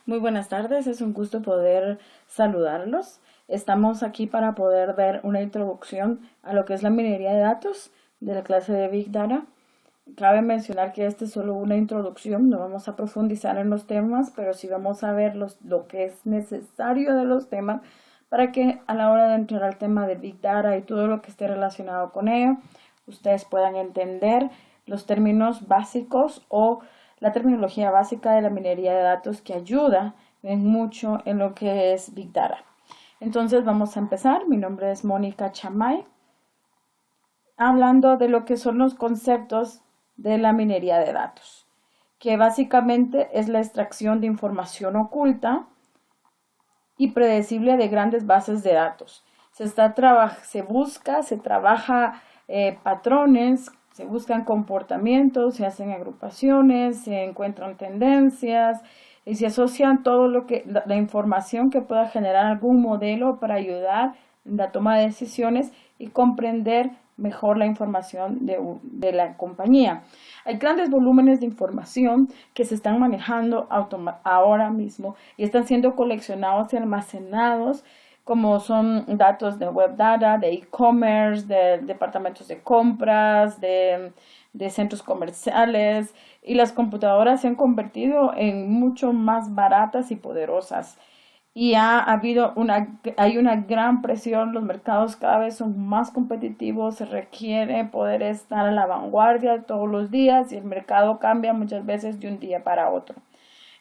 Muy buenas tardes, es un gusto poder saludarlos. Estamos aquí para poder ver una introducción a lo que es la minería de datos de la clase de Big Data. Cabe mencionar que esta es solo una introducción, no vamos a profundizar en los temas, pero sí vamos a ver lo que es necesario de los temas para que a la hora de entrar al tema de Big Data y todo lo que esté relacionado con ello, ustedes puedan entender los términos básicos o la terminología básica de la minería de datos que ayuda mucho en lo que es Big Data. Entonces vamos a empezar. Mi nombre es Mónica Chamay, hablando de lo que son los conceptos de la minería de datos, que básicamente es la extracción de información oculta y predecible de grandes bases de datos. Se trabaja patrones, se buscan comportamientos, se hacen agrupaciones, se encuentran tendencias y se asocian todo la información que pueda generar algún modelo para ayudar en la toma de decisiones y comprender mejor la información de la compañía. Hay grandes volúmenes de información que se están manejando ahora mismo y están siendo coleccionados y almacenados, como son datos de web data, de e-commerce, de departamentos de compras, de centros comerciales, y las computadoras se han convertido en mucho más baratas y poderosas. Y hay una gran presión, los mercados cada vez son más competitivos, se requiere poder estar a la vanguardia todos los días y el mercado cambia muchas veces de un día para otro.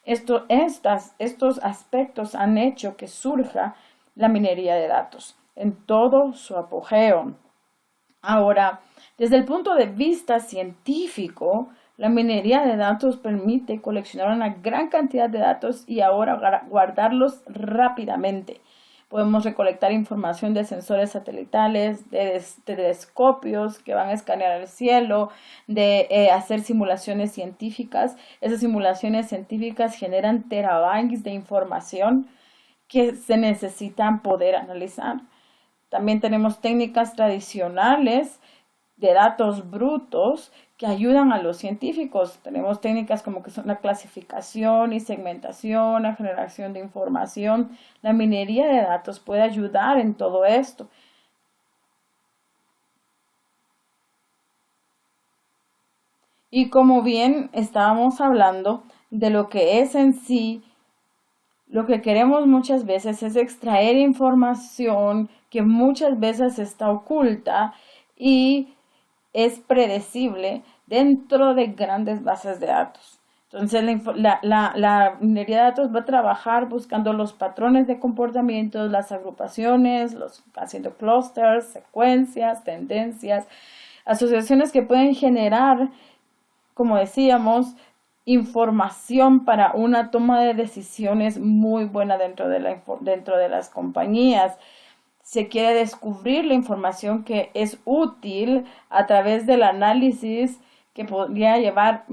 Estos aspectos han hecho que surja la minería de datos en todo su apogeo. Ahora, desde el punto de vista científico, la minería de datos permite coleccionar una gran cantidad de datos y ahora guardarlos rápidamente. Podemos recolectar información de sensores satelitales, de telescopios que van a escanear el cielo, de hacer simulaciones científicas. Esas simulaciones científicas generan terabytes de información que se necesitan poder analizar. También tenemos técnicas tradicionales de datos brutos que ayudan a los científicos. Tenemos técnicas como que son la clasificación y segmentación, la generación de información. La minería de datos puede ayudar en todo esto. Y como bien estábamos hablando de lo que es en sí, lo que queremos muchas veces es extraer información que muchas veces está oculta y es predecible dentro de grandes bases de datos. Entonces la minería de datos va a trabajar buscando los patrones de comportamientos, las agrupaciones, haciendo clusters, secuencias, tendencias, asociaciones que pueden generar, como decíamos, información para una toma de decisiones muy buena dentro de las compañías. Se quiere descubrir la información que es útil a través del análisis que podría llevar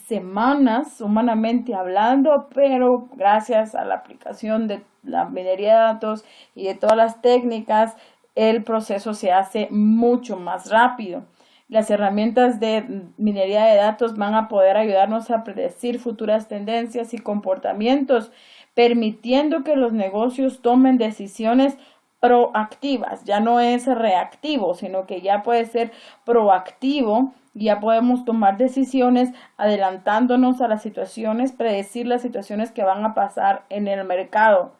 semanas humanamente hablando, pero gracias a la aplicación de la minería de datos y de todas las técnicas, el proceso se hace mucho más rápido. Las herramientas de minería de datos van a poder ayudarnos a predecir futuras tendencias y comportamientos, permitiendo que los negocios tomen decisiones proactivas. Ya no es reactivo, sino que ya puede ser proactivo. Ya podemos tomar decisiones adelantándonos a las situaciones, predecir las situaciones que van a pasar en el mercado.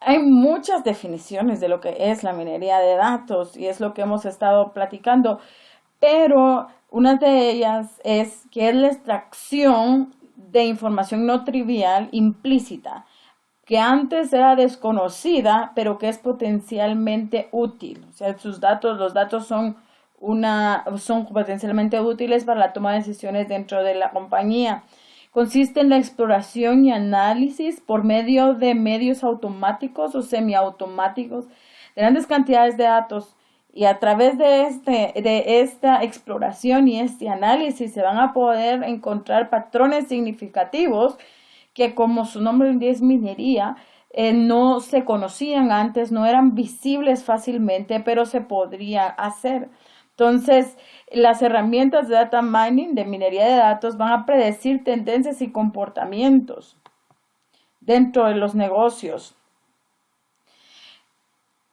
Hay muchas definiciones de lo que es la minería de datos y es lo que hemos estado platicando, pero una de ellas es que es la extracción de información no trivial implícita, que antes era desconocida, pero que es potencialmente útil. O sea, los datos son potencialmente útiles para la toma de decisiones dentro de la compañía. Consiste en la exploración y análisis por medio de medios automáticos o semiautomáticos de grandes cantidades de datos, y a través de esta exploración y este análisis se van a poder encontrar patrones significativos que, como su nombre es minería, no se conocían antes, no eran visibles fácilmente, pero se podría hacer. Entonces, las herramientas de data mining, de minería de datos, van a predecir tendencias y comportamientos. dentro de los negocios.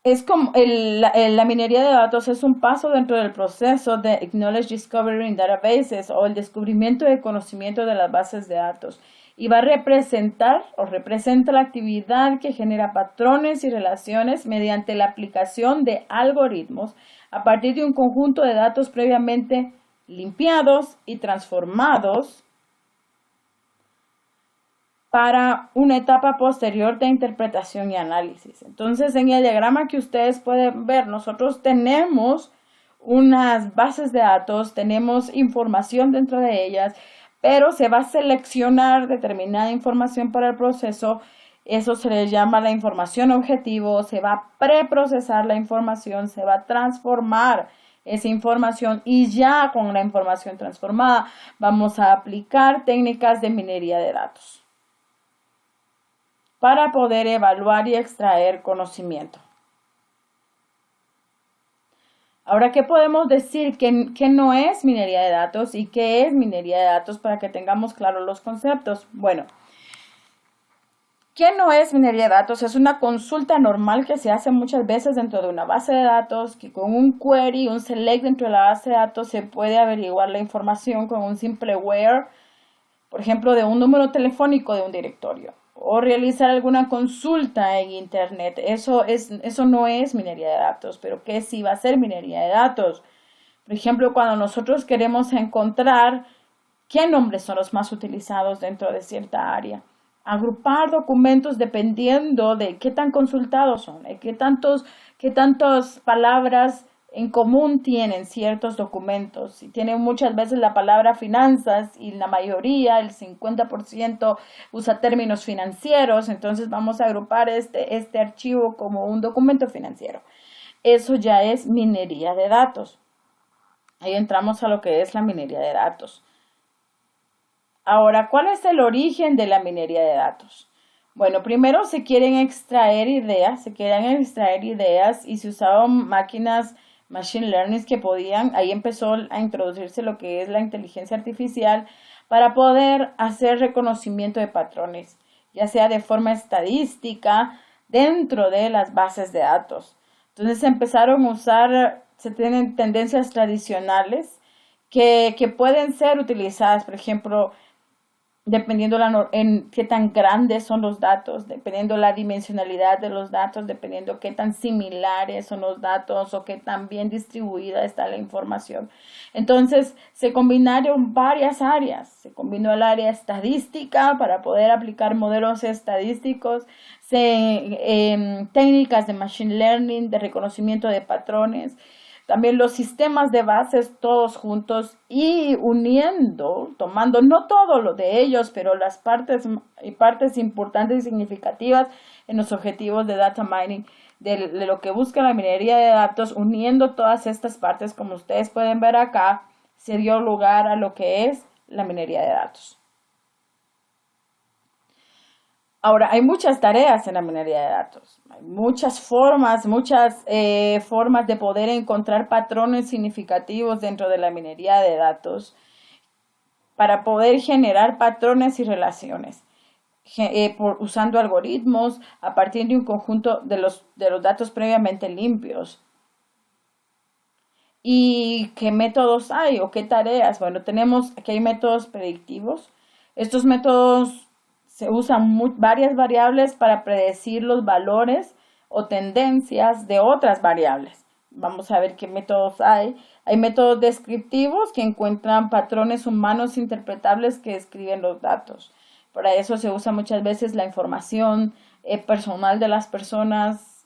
Es como la minería de datos es un paso dentro del proceso de Knowledge Discovery in Databases o el descubrimiento de conocimiento de las bases de datos y va a representar o representa la actividad que genera patrones y relaciones mediante la aplicación de algoritmos a partir de un conjunto de datos previamente limpiados y transformados para una etapa posterior de interpretación y análisis. Entonces, en el diagrama que ustedes pueden ver, nosotros tenemos unas bases de datos, tenemos información dentro de ellas, pero se va a seleccionar determinada información para el proceso. Eso se le llama la información objetivo, se va a preprocesar la información, se va a transformar esa información y ya con la información transformada vamos a aplicar técnicas de minería de datos para poder evaluar y extraer conocimiento. Ahora, ¿qué podemos decir que no es minería de datos y qué es minería de datos para que tengamos claros los conceptos? Bueno, ¿qué no es minería de datos? Es una consulta normal que se hace muchas veces dentro de una base de datos, que con un query, un select dentro de la base de datos se puede averiguar la información con un simple where, por ejemplo, de un número telefónico de un directorio. O realizar alguna consulta en internet. Eso no es minería de datos, pero ¿qué sí va a ser minería de datos? Por ejemplo, cuando nosotros queremos encontrar qué nombres son los más utilizados dentro de cierta área. Agrupar documentos dependiendo de qué tan consultados son, qué tantas palabras en común tienen ciertos documentos. Si tienen muchas veces la palabra finanzas y la mayoría, el 50% usa términos financieros, entonces vamos a agrupar este archivo como un documento financiero. Eso ya es minería de datos. Ahí entramos a lo que es la minería de datos. Ahora, ¿cuál es el origen de la minería de datos? Bueno, primero se quieren extraer ideas y se usaban máquinas machine learning que podían, ahí empezó a introducirse lo que es la inteligencia artificial para poder hacer reconocimiento de patrones, ya sea de forma estadística dentro de las bases de datos. Entonces empezaron a usar, se tienen tendencias tradicionales que pueden ser utilizadas, por ejemplo, dependiendo en qué tan grandes son los datos, dependiendo la dimensionalidad de los datos, dependiendo qué tan similares son los datos o qué tan bien distribuida está la información. Entonces, se combinaron varias áreas. Se combinó el área estadística para poder aplicar modelos estadísticos, técnicas de machine learning, de reconocimiento de patrones, también los sistemas de bases todos juntos y uniendo, tomando no todo lo de ellos, pero las partes importantes y significativas en los objetivos de data mining, de lo que busca la minería de datos, uniendo todas estas partes, como ustedes pueden ver acá, se dio lugar a lo que es la minería de datos. Ahora, hay muchas tareas en la minería de datos, hay muchas formas de poder encontrar patrones significativos dentro de la minería de datos para poder generar patrones y relaciones, usando algoritmos a partir de un conjunto de los datos previamente limpios. ¿Y qué métodos hay o qué tareas? Bueno, tenemos que hay métodos predictivos. Estos métodos se usan varias variables para predecir los valores o tendencias de otras variables. Vamos a ver qué métodos hay. Hay métodos descriptivos que encuentran patrones humanos interpretables que describen los datos. Para eso se usa muchas veces la información personal de las personas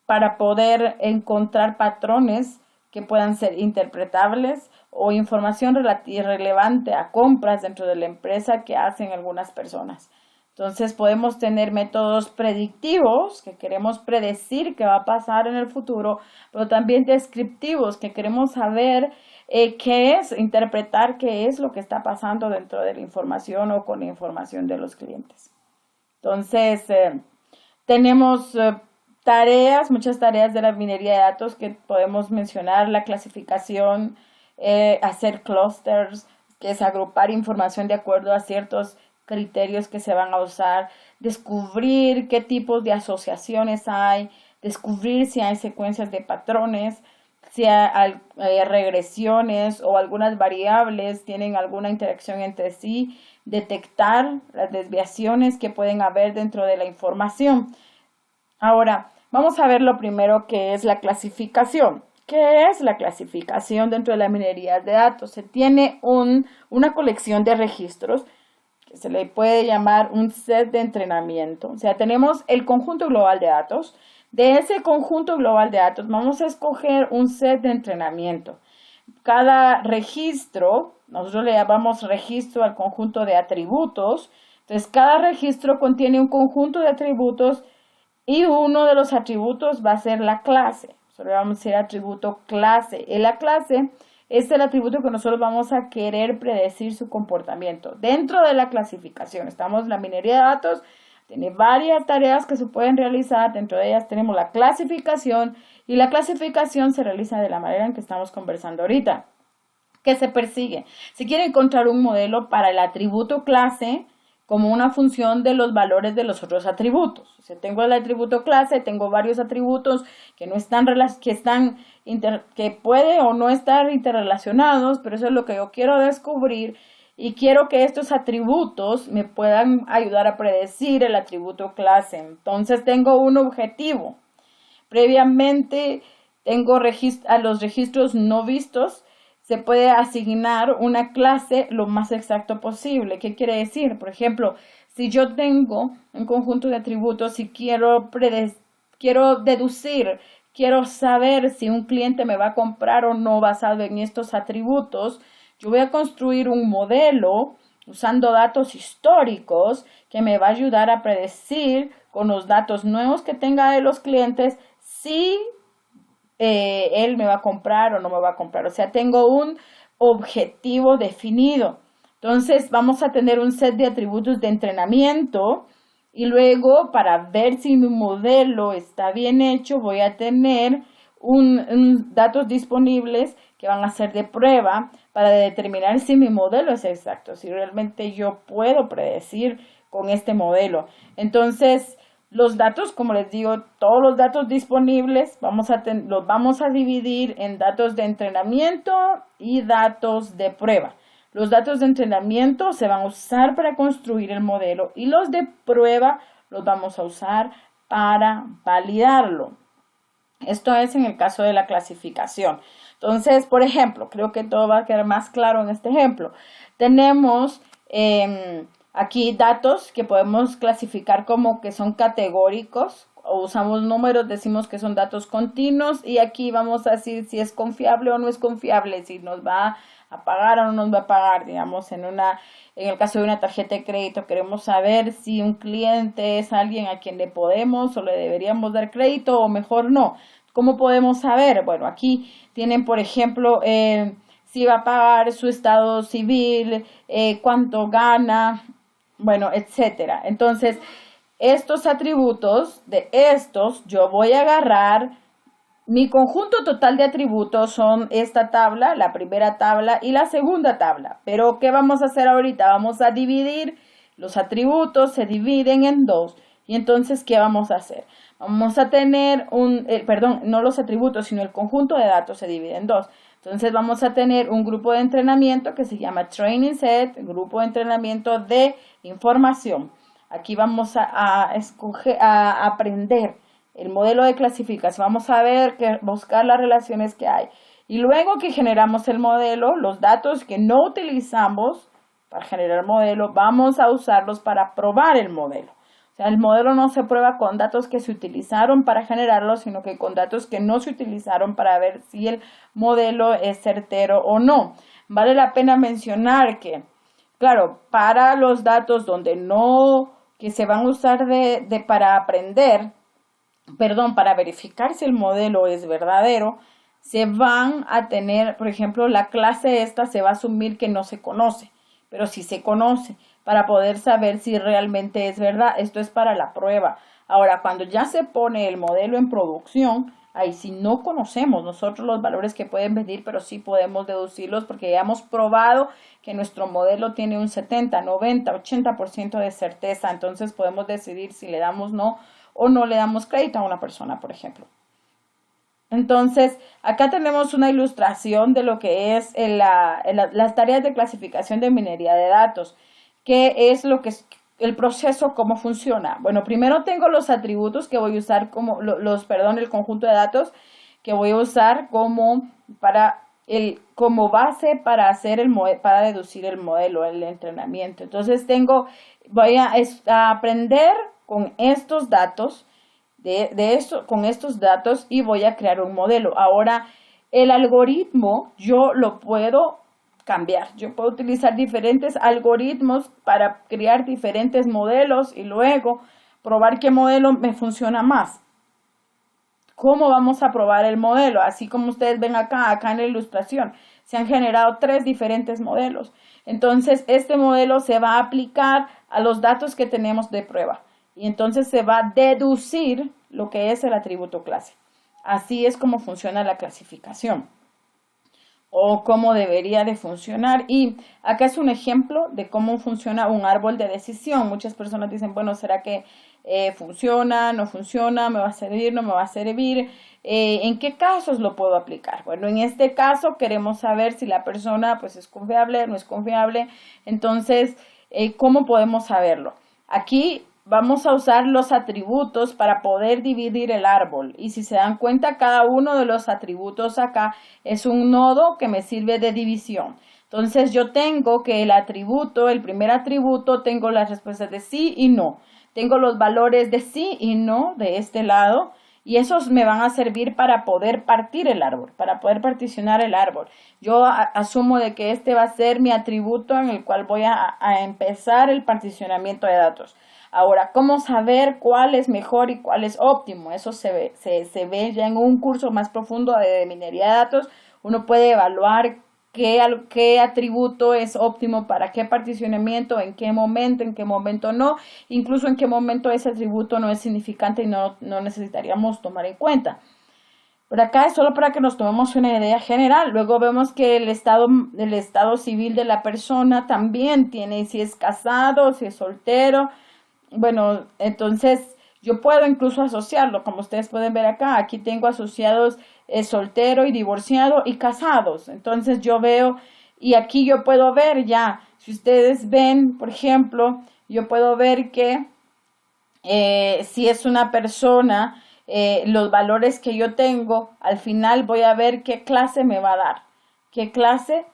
para poder encontrar patrones que puedan ser interpretables o información relevante a compras dentro de la empresa que hacen algunas personas. Entonces podemos tener métodos predictivos que queremos predecir qué va a pasar en el futuro, pero también descriptivos que queremos saber interpretar qué es lo que está pasando dentro de la información o con la información de los clientes. Entonces tenemos muchas tareas de la minería de datos que podemos mencionar, la clasificación, hacer clusters, que es agrupar información de acuerdo a ciertos criterios que se van a usar, descubrir qué tipos de asociaciones hay, descubrir si hay secuencias de patrones, si hay regresiones o algunas variables tienen alguna interacción entre sí, detectar las desviaciones que pueden haber dentro de la información. Ahora, vamos a ver lo primero que es la clasificación. ¿Qué es la clasificación dentro de la minería de datos? Se tiene una colección de registros que se le puede llamar un set de entrenamiento. O sea, tenemos el conjunto global de datos. De ese conjunto global de datos vamos a escoger un set de entrenamiento. Cada registro, nosotros le llamamos registro al conjunto de atributos. Entonces, cada registro contiene un conjunto de atributos y uno de los atributos va a ser la clase. Solo vamos a decir atributo clase. Y la clase es el atributo que nosotros vamos a querer predecir su comportamiento. Dentro de la clasificación, estamos en la minería de datos, tiene varias tareas que se pueden realizar. Dentro de ellas tenemos la clasificación y la clasificación se realiza de la manera en que estamos conversando ahorita. ¿Qué se persigue? Se quiere encontrar un modelo para el atributo clase como una función de los valores de los otros atributos. O sea, tengo el atributo clase, tengo varios atributos que no están que puede o no estar interrelacionados, pero eso es lo que yo quiero descubrir y quiero que estos atributos me puedan ayudar a predecir el atributo clase. Entonces tengo un objetivo. Previamente tengo a los registros no vistos. Se puede asignar una clase lo más exacto posible. ¿Qué quiere decir? Por ejemplo, si yo tengo un conjunto de atributos y quiero deducir, quiero saber si un cliente me va a comprar o no basado en estos atributos, yo voy a construir un modelo usando datos históricos que me va a ayudar a predecir con los datos nuevos que tenga de los clientes si él me va a comprar o no me va a comprar. O sea, tengo un objetivo definido. Entonces, vamos a tener un set de atributos de entrenamiento y luego, para ver si mi modelo está bien hecho, voy a tener datos disponibles que van a ser de prueba para determinar si mi modelo es exacto, si realmente yo puedo predecir con este modelo. Entonces, los datos, como les digo, todos los datos disponibles los vamos a dividir en datos de entrenamiento y datos de prueba. Los datos de entrenamiento se van a usar para construir el modelo y los de prueba los vamos a usar para validarlo. Esto es en el caso de la clasificación. Entonces, por ejemplo, creo que todo va a quedar más claro en este ejemplo. Tenemos aquí datos que podemos clasificar como que son categóricos, o usamos números, decimos que son datos continuos y aquí vamos a decir si es confiable o no es confiable, si nos va a pagar o no nos va a pagar. Digamos, en el caso de una tarjeta de crédito queremos saber si un cliente es alguien a quien le podemos o le deberíamos dar crédito o mejor no. ¿Cómo podemos saber? Bueno, aquí tienen, por ejemplo, si va a pagar su estado civil, cuánto gana, bueno, etcétera. Entonces, estos atributos yo voy a agarrar, mi conjunto total de atributos son esta tabla, la primera tabla y la segunda tabla. Pero, ¿qué vamos a hacer ahorita? Vamos a dividir, los atributos se dividen en dos. Y entonces, ¿qué vamos a hacer? Vamos a tener no los atributos, sino el conjunto de datos se divide en dos. Entonces vamos a tener un grupo de entrenamiento que se llama Training Set, grupo de entrenamiento de información. Aquí vamos a aprender el modelo de clasificación. Vamos a buscar las relaciones que hay. Y luego que generamos el modelo, los datos que no utilizamos para generar el modelo, vamos a usarlos para probar el modelo. O sea, el modelo no se prueba con datos que se utilizaron para generarlo, sino que con datos que no se utilizaron para ver si el modelo es certero o no. Vale la pena mencionar que, claro, para los datos que se van a usar para aprender, para verificar si el modelo es verdadero, se van a tener, por ejemplo, la clase esta se va a asumir que no se conoce, pero sí se conoce, para poder saber si realmente es verdad. Esto es para la prueba. Ahora, cuando ya se pone el modelo en producción, Ahí si no conocemos nosotros los valores que pueden venir, pero sí podemos deducirlos porque ya hemos probado que nuestro modelo tiene un 70, 90, 80% de certeza. Entonces podemos decidir si le damos no o no le damos crédito a una persona, por ejemplo. Entonces, acá tenemos una ilustración de lo que es las tareas de clasificación de minería de datos. ¿Qué es lo que es el proceso, cómo funciona? Bueno, primero tengo los atributos que voy a usar el conjunto de datos que voy a usar como base para para deducir el modelo, el entrenamiento. Entonces voy a aprender con estos datos con estos datos y voy a crear un modelo. Ahora, el algoritmo yo lo puedo cambiar. Yo puedo utilizar diferentes algoritmos para crear diferentes modelos y luego probar qué modelo me funciona más. ¿Cómo vamos a probar el modelo? Así como ustedes ven acá en la ilustración, se han generado 3 diferentes modelos. Entonces, este modelo se va a aplicar a los datos que tenemos de prueba. Y entonces se va a deducir lo que es el atributo clase. Así es como funciona la clasificación o cómo debería de funcionar. Y acá es un ejemplo de cómo funciona un árbol de decisión. Muchas personas dicen, bueno, ¿será que funciona, no funciona, me va a servir, no me va a servir? ¿En qué casos lo puedo aplicar? Bueno, en este caso queremos saber si la persona pues es confiable, no es confiable. Entonces, ¿cómo podemos saberlo? Aquí vamos a usar los atributos para poder dividir el árbol. Y si se dan cuenta, cada uno de los atributos acá es un nodo que me sirve de división. Entonces yo tengo que el primer atributo, tengo las respuestas de sí y no. Tengo los valores de sí y no de este lado. Y esos me van a servir para poder partir el árbol, para poder particionar el árbol. Yo asumo de que este va a ser mi atributo en el cual voy a empezar el particionamiento de datos. Ahora, ¿cómo saber cuál es mejor y cuál es óptimo? Eso se ve ya en un curso más profundo de minería de datos. Uno puede evaluar qué atributo es óptimo para qué particionamiento, en qué momento no, incluso en qué momento ese atributo no es significante y no necesitaríamos tomar en cuenta. Por acá es solo para que nos tomemos una idea general. Luego vemos que el estado civil de la persona también tiene si es casado, si es soltero. Bueno, entonces yo puedo incluso asociarlo, como ustedes pueden ver acá. Aquí tengo asociados soltero y divorciado y casados. Entonces yo veo, y aquí yo puedo ver ya, si ustedes ven, por ejemplo, yo puedo ver que si es una persona, los valores que yo tengo, al final voy a ver qué clase me va a dar, qué clase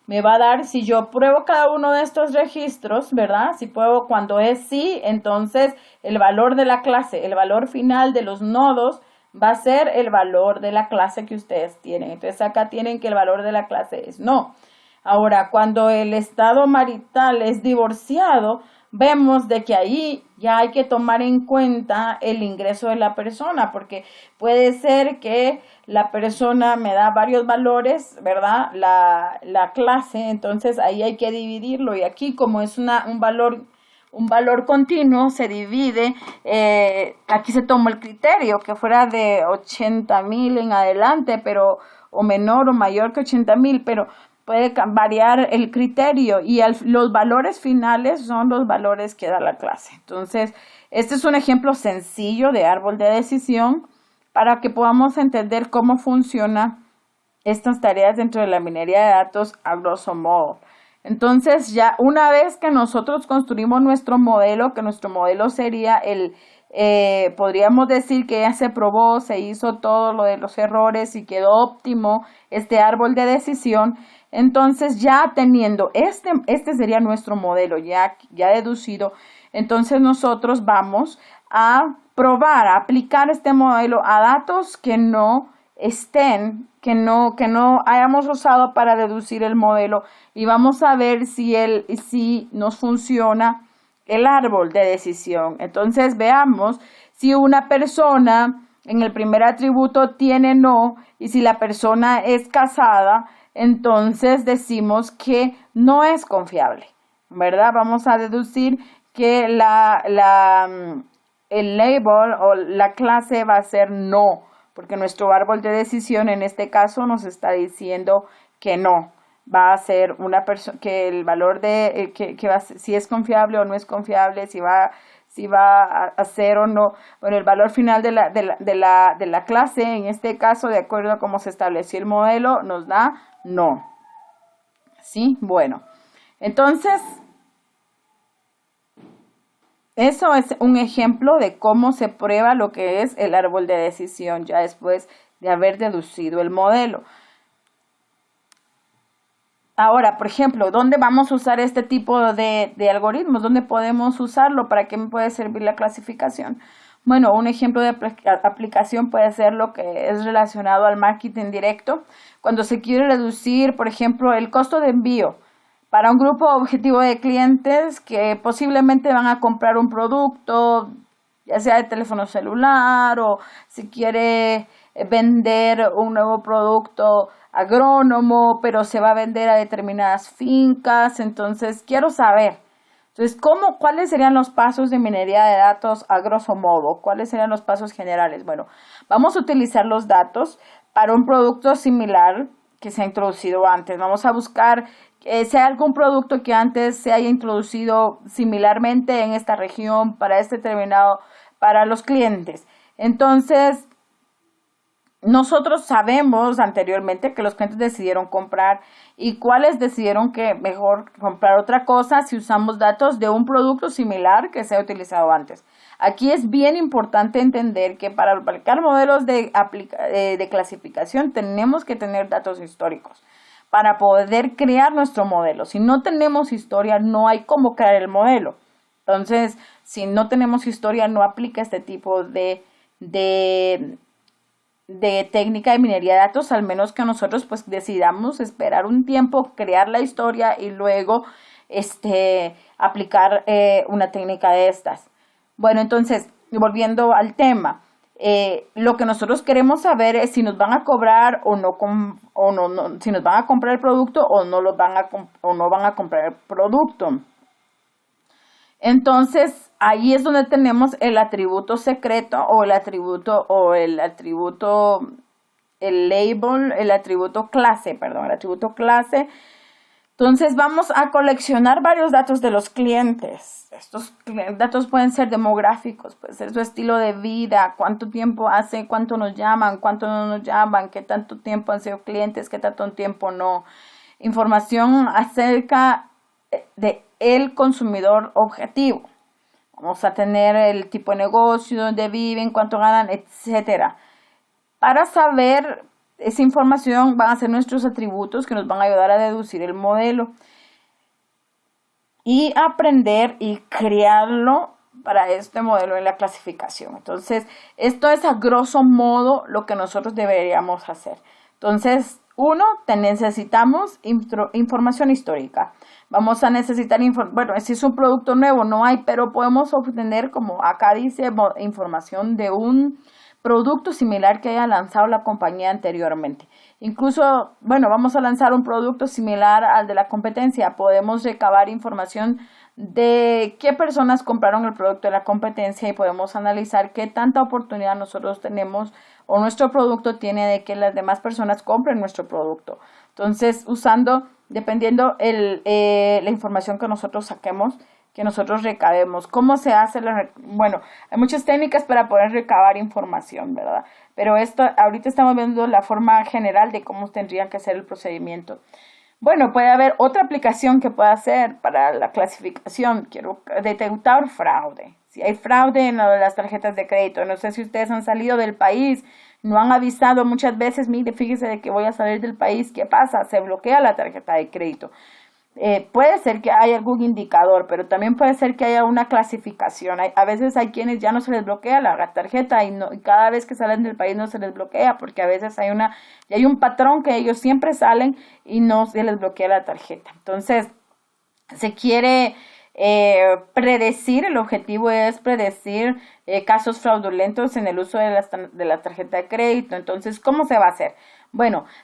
me va a dar si yo pruebo cada uno de estos registros, ¿verdad? Si pruebo cuando es sí, entonces el valor de la clase, el valor final de los nodos va a ser el valor de la clase que ustedes tienen. Entonces acá tienen que el valor de la clase es no. Ahora, cuando el estado marital es divorciado, vemos de que ahí ya hay que tomar en cuenta el ingreso de la persona, porque puede ser que la persona me da varios valores, ¿verdad? La clase, entonces ahí hay que dividirlo, y aquí como es un valor continuo, se divide, aquí se toma el criterio que fuera de 80,000 en adelante, pero o menor o mayor que 80,000, pero puede variar el criterio y los valores finales son los valores que da la clase. Entonces, este es un ejemplo sencillo de árbol de decisión para que podamos entender cómo funcionan estas tareas dentro de la minería de datos a grosso modo. Entonces, ya una vez que nosotros construimos nuestro modelo, que nuestro modelo sería podríamos decir que ya se probó, se hizo todo lo de los errores y quedó óptimo este árbol de decisión. Entonces, ya teniendo este sería nuestro modelo ya deducido, entonces nosotros vamos a probar, a aplicar este modelo a datos que no hayamos usado para deducir el modelo, y vamos a ver si nos funciona el árbol de decisión. Entonces veamos si una persona en el primer atributo tiene no, y si la persona es casada, entonces decimos que no es confiable, ¿verdad? Vamos a deducir que el label o la clase va a ser no, porque nuestro árbol de decisión en este caso nos está diciendo que no. Va a ser una persona que el valor de que va si es confiable o no es confiable, si va a ser o no. Bueno, el valor final de la clase, en este caso, de acuerdo a cómo se estableció el modelo, nos da no. ¿Sí? Bueno, entonces, eso es un ejemplo de cómo se prueba lo que es el árbol de decisión ya después de haber deducido el modelo. Ahora, por ejemplo, ¿dónde vamos a usar este tipo de algoritmos? ¿Dónde podemos usarlo? ¿Para qué me puede servir la clasificación? Bueno, un ejemplo de aplicación puede ser lo que es relacionado al marketing directo. Cuando se quiere reducir, por ejemplo, el costo de envío para un grupo objetivo de clientes que posiblemente van a comprar un producto, ya sea de teléfono celular o si quiere vender un nuevo producto agrónomo, pero se va a vender a determinadas fincas. Entonces, quiero saber. Entonces, ¿cuáles serían los pasos de minería de datos a grosso modo? ¿Cuáles serían los pasos generales? Bueno, vamos a utilizar los datos para un producto similar que se ha introducido antes. Vamos a buscar si hay algún producto que antes se haya introducido similarmente en esta región para este determinado, para los clientes. Entonces, nosotros sabemos anteriormente que los clientes decidieron comprar y cuáles decidieron que mejor comprar otra cosa si usamos datos de un producto similar que se ha utilizado antes. Aquí es bien importante entender que para aplicar modelos de clasificación tenemos que tener datos históricos para poder crear nuestro modelo. Si no tenemos historia, no hay cómo crear el modelo. Entonces, si no tenemos historia, no aplica este tipo de técnica de minería de datos, al menos que nosotros pues decidamos esperar un tiempo, crear la historia y luego aplicar una técnica de estas. Bueno, entonces, volviendo al tema, lo que nosotros queremos saber es si nos van a cobrar o no, si nos van a comprar el producto o no van a comprar el producto. Entonces, ahí es donde tenemos el atributo secreto el atributo clase. Entonces, vamos a coleccionar varios datos de los clientes. Estos datos pueden ser demográficos, puede ser su estilo de vida, cuánto tiempo hace, cuánto nos llaman, cuánto no nos llaman, qué tanto tiempo han sido clientes, qué tanto tiempo no. Información acerca de el consumidor objetivo. Vamos a tener el tipo de negocio, dónde viven, cuánto ganan, etcétera. Para saber esa información van a ser nuestros atributos que nos van a ayudar a deducir el modelo y aprender y crearlo para este modelo en la clasificación. Entonces, esto es a grosso modo lo que nosotros deberíamos hacer. Entonces, necesitamos información histórica. Vamos a necesitar, si es un producto nuevo, no hay, pero podemos obtener, como acá dice, información de un producto similar que haya lanzado la compañía anteriormente. Incluso, vamos a lanzar un producto similar al de la competencia. Podemos recabar información de qué personas compraron el producto de la competencia y podemos analizar qué tanta oportunidad nosotros tenemos o nuestro producto tiene de que las demás personas compren nuestro producto. Entonces, dependiendo la información que nosotros saquemos, que nosotros recabemos. ¿Cómo se hace? Hay muchas técnicas para poder recabar información, ¿verdad? Pero ahorita estamos viendo la forma general de cómo tendría que ser el procedimiento. Puede haber otra aplicación que pueda hacer para la clasificación. Quiero detectar fraude. Si hay fraude en las tarjetas de crédito, no sé si ustedes han salido del país, no han avisado muchas veces, mire, fíjese de que voy a salir del país, ¿qué pasa? Se bloquea la tarjeta de crédito. Puede ser que haya algún indicador, pero también puede ser que haya una clasificación. A veces hay quienes ya no se les bloquea la tarjeta y cada vez que salen del país no se les bloquea porque a veces hay un patrón que ellos siempre salen y no se les bloquea la tarjeta. Entonces, se quiere predecir, el objetivo es predecir casos fraudulentos en el uso de la tarjeta de crédito. Entonces, ¿cómo se va a hacer?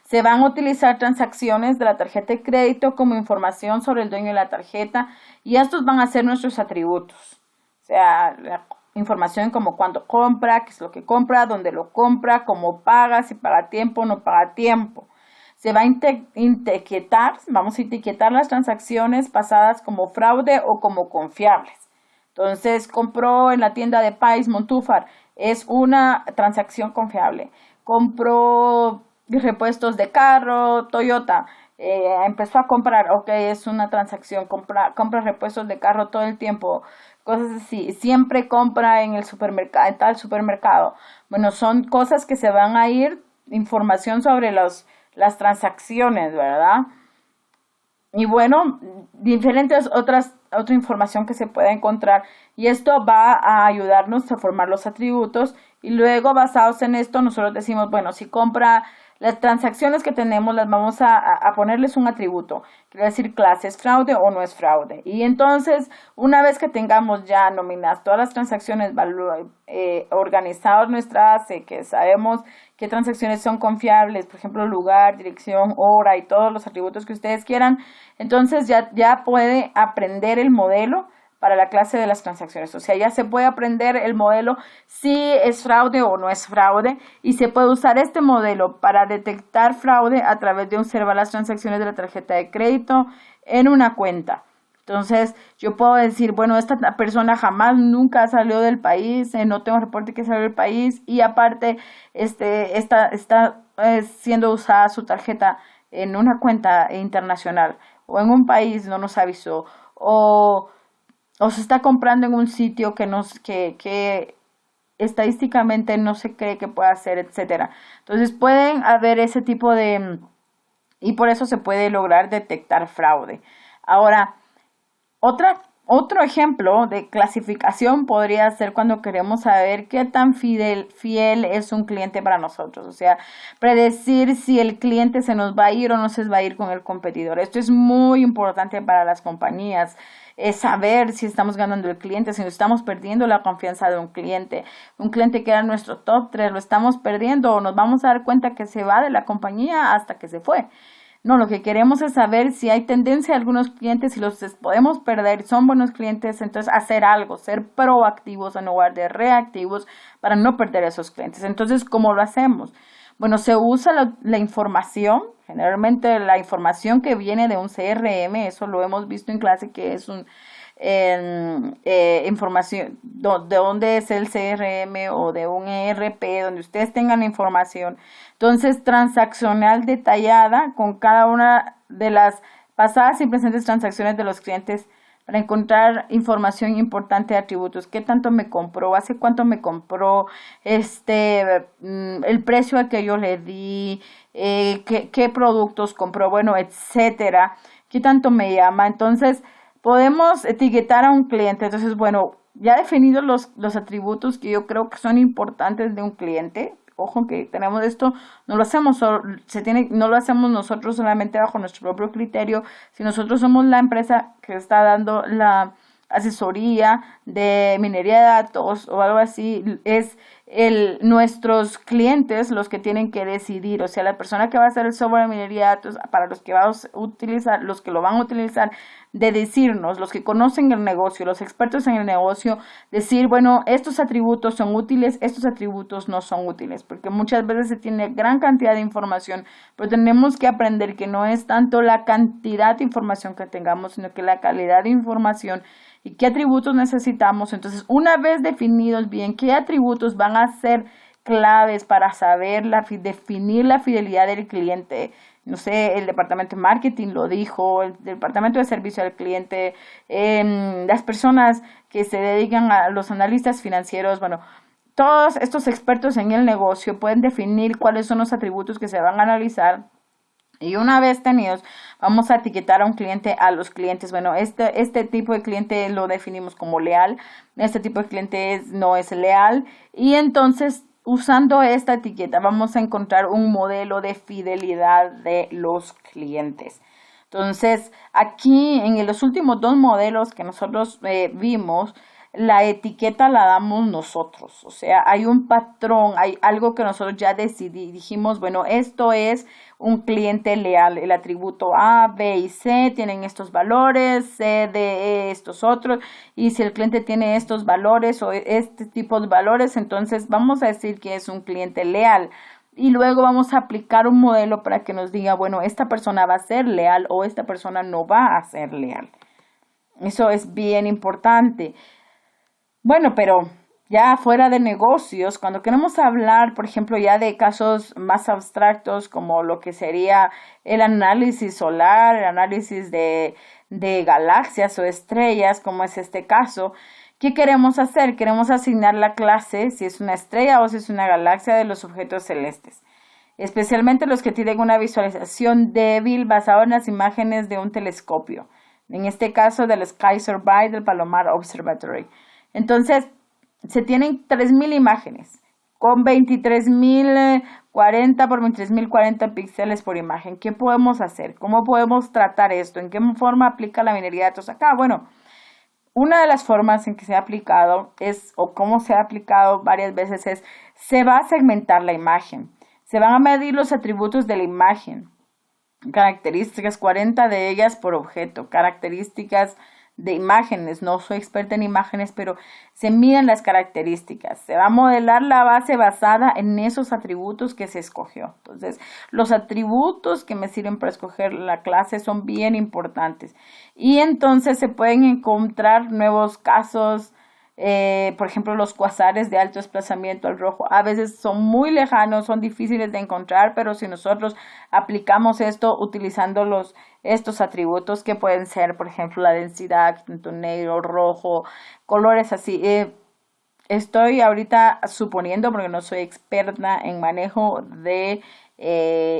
Se van a utilizar transacciones de la tarjeta de crédito como información sobre el dueño de la tarjeta y estos van a ser nuestros atributos. O sea, información como cuándo compra, qué es lo que compra, dónde lo compra, cómo paga, si paga a tiempo o no paga a tiempo. Se va a vamos a etiquetar las transacciones pasadas como fraude o como confiables. Entonces, compró en la tienda de Pais Montúfar, es una transacción confiable. Compró repuestos de carro, Toyota, empezó a comprar, ok, es una transacción, compra repuestos de carro todo el tiempo, cosas así, siempre compra en el supermercado, en tal supermercado. Bueno, son cosas que se van a ir, información sobre las transacciones, ¿verdad? Y bueno, diferentes otra información que se puede encontrar, y esto va a ayudarnos a formar los atributos, y luego basados en esto nosotros decimos, bueno, si compra las transacciones que tenemos, las vamos a ponerles un atributo, quiere decir clase, ¿es fraude o no es fraude? Y entonces, una vez que tengamos ya nominadas todas las transacciones, organizados nuestra base, que sabemos qué transacciones son confiables, por ejemplo, lugar, dirección, hora y todos los atributos que ustedes quieran, entonces ya puede aprender el modelo para la clase de las transacciones. O sea, ya se puede aprender el modelo si es fraude o no es fraude, y se puede usar este modelo para detectar fraude a través de observar las transacciones de la tarjeta de crédito en una cuenta. Entonces, yo puedo decir, bueno, esta persona jamás, nunca salió del país, no tengo reporte que salió del país, y aparte está siendo usada su tarjeta en una cuenta internacional o en un país, no nos avisó, o se está comprando en un sitio que estadísticamente no se cree que pueda ser, etcétera. Entonces pueden haber ese tipo y por eso se puede lograr detectar fraude. Ahora, otro ejemplo de clasificación podría ser cuando queremos saber qué tan fiel es un cliente para nosotros. O sea, predecir si el cliente se nos va a ir o no se va a ir con el competidor. Esto es muy importante para las compañías. Es saber si estamos ganando el cliente, si estamos perdiendo la confianza de un cliente que era nuestro top 3, lo estamos perdiendo o nos vamos a dar cuenta que se va de la compañía hasta que se fue. No, lo que queremos es saber si hay tendencia a algunos clientes, si los podemos perder, son buenos clientes, entonces hacer algo, ser proactivos en lugar de reactivos para no perder esos clientes. Entonces, ¿cómo lo hacemos? Bueno, se usa la información, generalmente la información que viene de un CRM, eso lo hemos visto en clase, que es información, de dónde es el CRM o de un ERP, donde ustedes tengan la información. Entonces, transaccional detallada con cada una de las pasadas y presentes transacciones de los clientes para encontrar información importante de atributos. ¿Qué tanto me compró? ¿Hace cuánto me compró? El precio al que yo le di, qué productos compró, bueno, etcétera. ¿Qué tanto me llama? Entonces, podemos etiquetar a un cliente. Entonces, bueno, ya definidos los atributos que yo creo que son importantes de un cliente. Ojo que tenemos esto, no lo hacemos no lo hacemos nosotros solamente bajo nuestro propio criterio. Si nosotros somos la empresa que está dando la asesoría de minería de datos o algo así, es nuestros clientes los que tienen que decidir, o sea, la persona que va a hacer el software de minería de datos, para los que vamos a utilizar, los que lo van a utilizar, de decirnos, los que conocen el negocio, los expertos en el negocio, decir, bueno, estos atributos son útiles, estos atributos no son útiles, porque muchas veces se tiene gran cantidad de información, pero tenemos que aprender que no es tanto la cantidad de información que tengamos, sino que la calidad de información y qué atributos necesitamos. Entonces, una vez definidos bien qué atributos van a ser claves para saber definir la fidelidad del cliente, no sé, el departamento de marketing lo dijo, el departamento de servicio al cliente, las personas que se dedican a los analistas financieros, bueno, todos estos expertos en el negocio pueden definir cuáles son los atributos que se van a analizar. Y una vez tenidos, vamos a etiquetar a un cliente, a los clientes. Bueno, este tipo de cliente lo definimos como leal, este tipo de cliente no es leal. Y entonces, usando esta etiqueta, vamos a encontrar un modelo de fidelidad de los clientes. Entonces, aquí en los últimos 2 modelos que nosotros vimos, la etiqueta la damos nosotros. O sea, hay un patrón, hay algo que nosotros ya dijimos, bueno, esto es un cliente leal. El atributo A, B y C tienen estos valores, C, D, E, estos otros. Y si el cliente tiene estos valores o este tipo de valores, entonces vamos a decir que es un cliente leal. Y luego vamos a aplicar un modelo para que nos diga, bueno, esta persona va a ser leal o esta persona no va a ser leal. Eso es bien importante. Bueno, pero ya fuera de negocios, cuando queremos hablar, por ejemplo, ya de casos más abstractos como lo que sería el análisis solar, el análisis de galaxias o estrellas, como es este caso, ¿qué queremos hacer? Queremos asignar la clase, si es una estrella o si es una galaxia, de los objetos celestes, especialmente los que tienen una visualización débil basada en las imágenes de un telescopio, en este caso del Sky Survey del Palomar Observatory. Entonces, se tienen 3,000 imágenes con 23,040 por 23,040 píxeles por imagen. ¿Qué podemos hacer? ¿Cómo podemos tratar esto? ¿En qué forma aplica la minería de datos acá? Bueno, una de las formas en que se ha aplicado o cómo se ha aplicado varias veces se va a segmentar la imagen. Se van a medir los atributos de la imagen. Características, 40 de ellas por objeto. Características de imágenes, no soy experta en imágenes, pero se miden las características, se va a modelar la base basada en esos atributos que se escogió. Entonces, los atributos que me sirven para escoger la clase son bien importantes. Y entonces se pueden encontrar nuevos casos, por ejemplo, los cuasares de alto desplazamiento al rojo. A veces son muy lejanos, son difíciles de encontrar, pero si nosotros aplicamos esto utilizando estos atributos que pueden ser, por ejemplo, la densidad, tanto negro, rojo, colores así. Estoy ahorita suponiendo, porque no soy experta en manejo de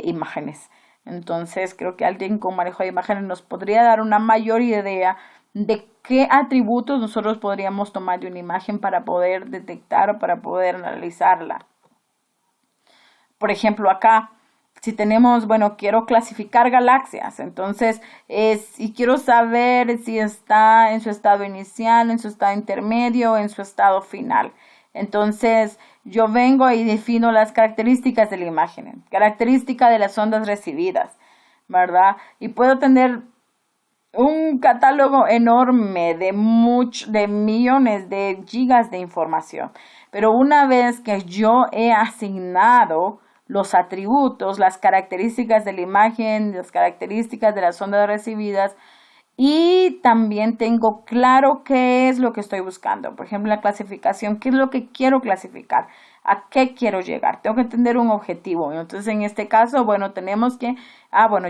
imágenes. Entonces, creo que alguien con manejo de imágenes nos podría dar una mayor idea de qué atributos nosotros podríamos tomar de una imagen para poder detectar o para poder analizarla. Por ejemplo, acá, si tenemos, bueno, quiero clasificar galaxias, entonces, y quiero saber si está en su estado inicial, en su estado intermedio, en su estado final. Entonces, yo vengo y defino las características de la imagen, característica de las ondas recibidas, ¿verdad? Y puedo tener un catálogo enorme de millones de gigas de información. Pero una vez que yo he asignado los atributos, las características de la imagen, las características de las ondas recibidas, y también tengo claro qué es lo que estoy buscando. Por ejemplo, la clasificación, qué es lo que quiero clasificar, a qué quiero llegar. Tengo que tener un objetivo. Entonces, en este caso, bueno, tenemos que,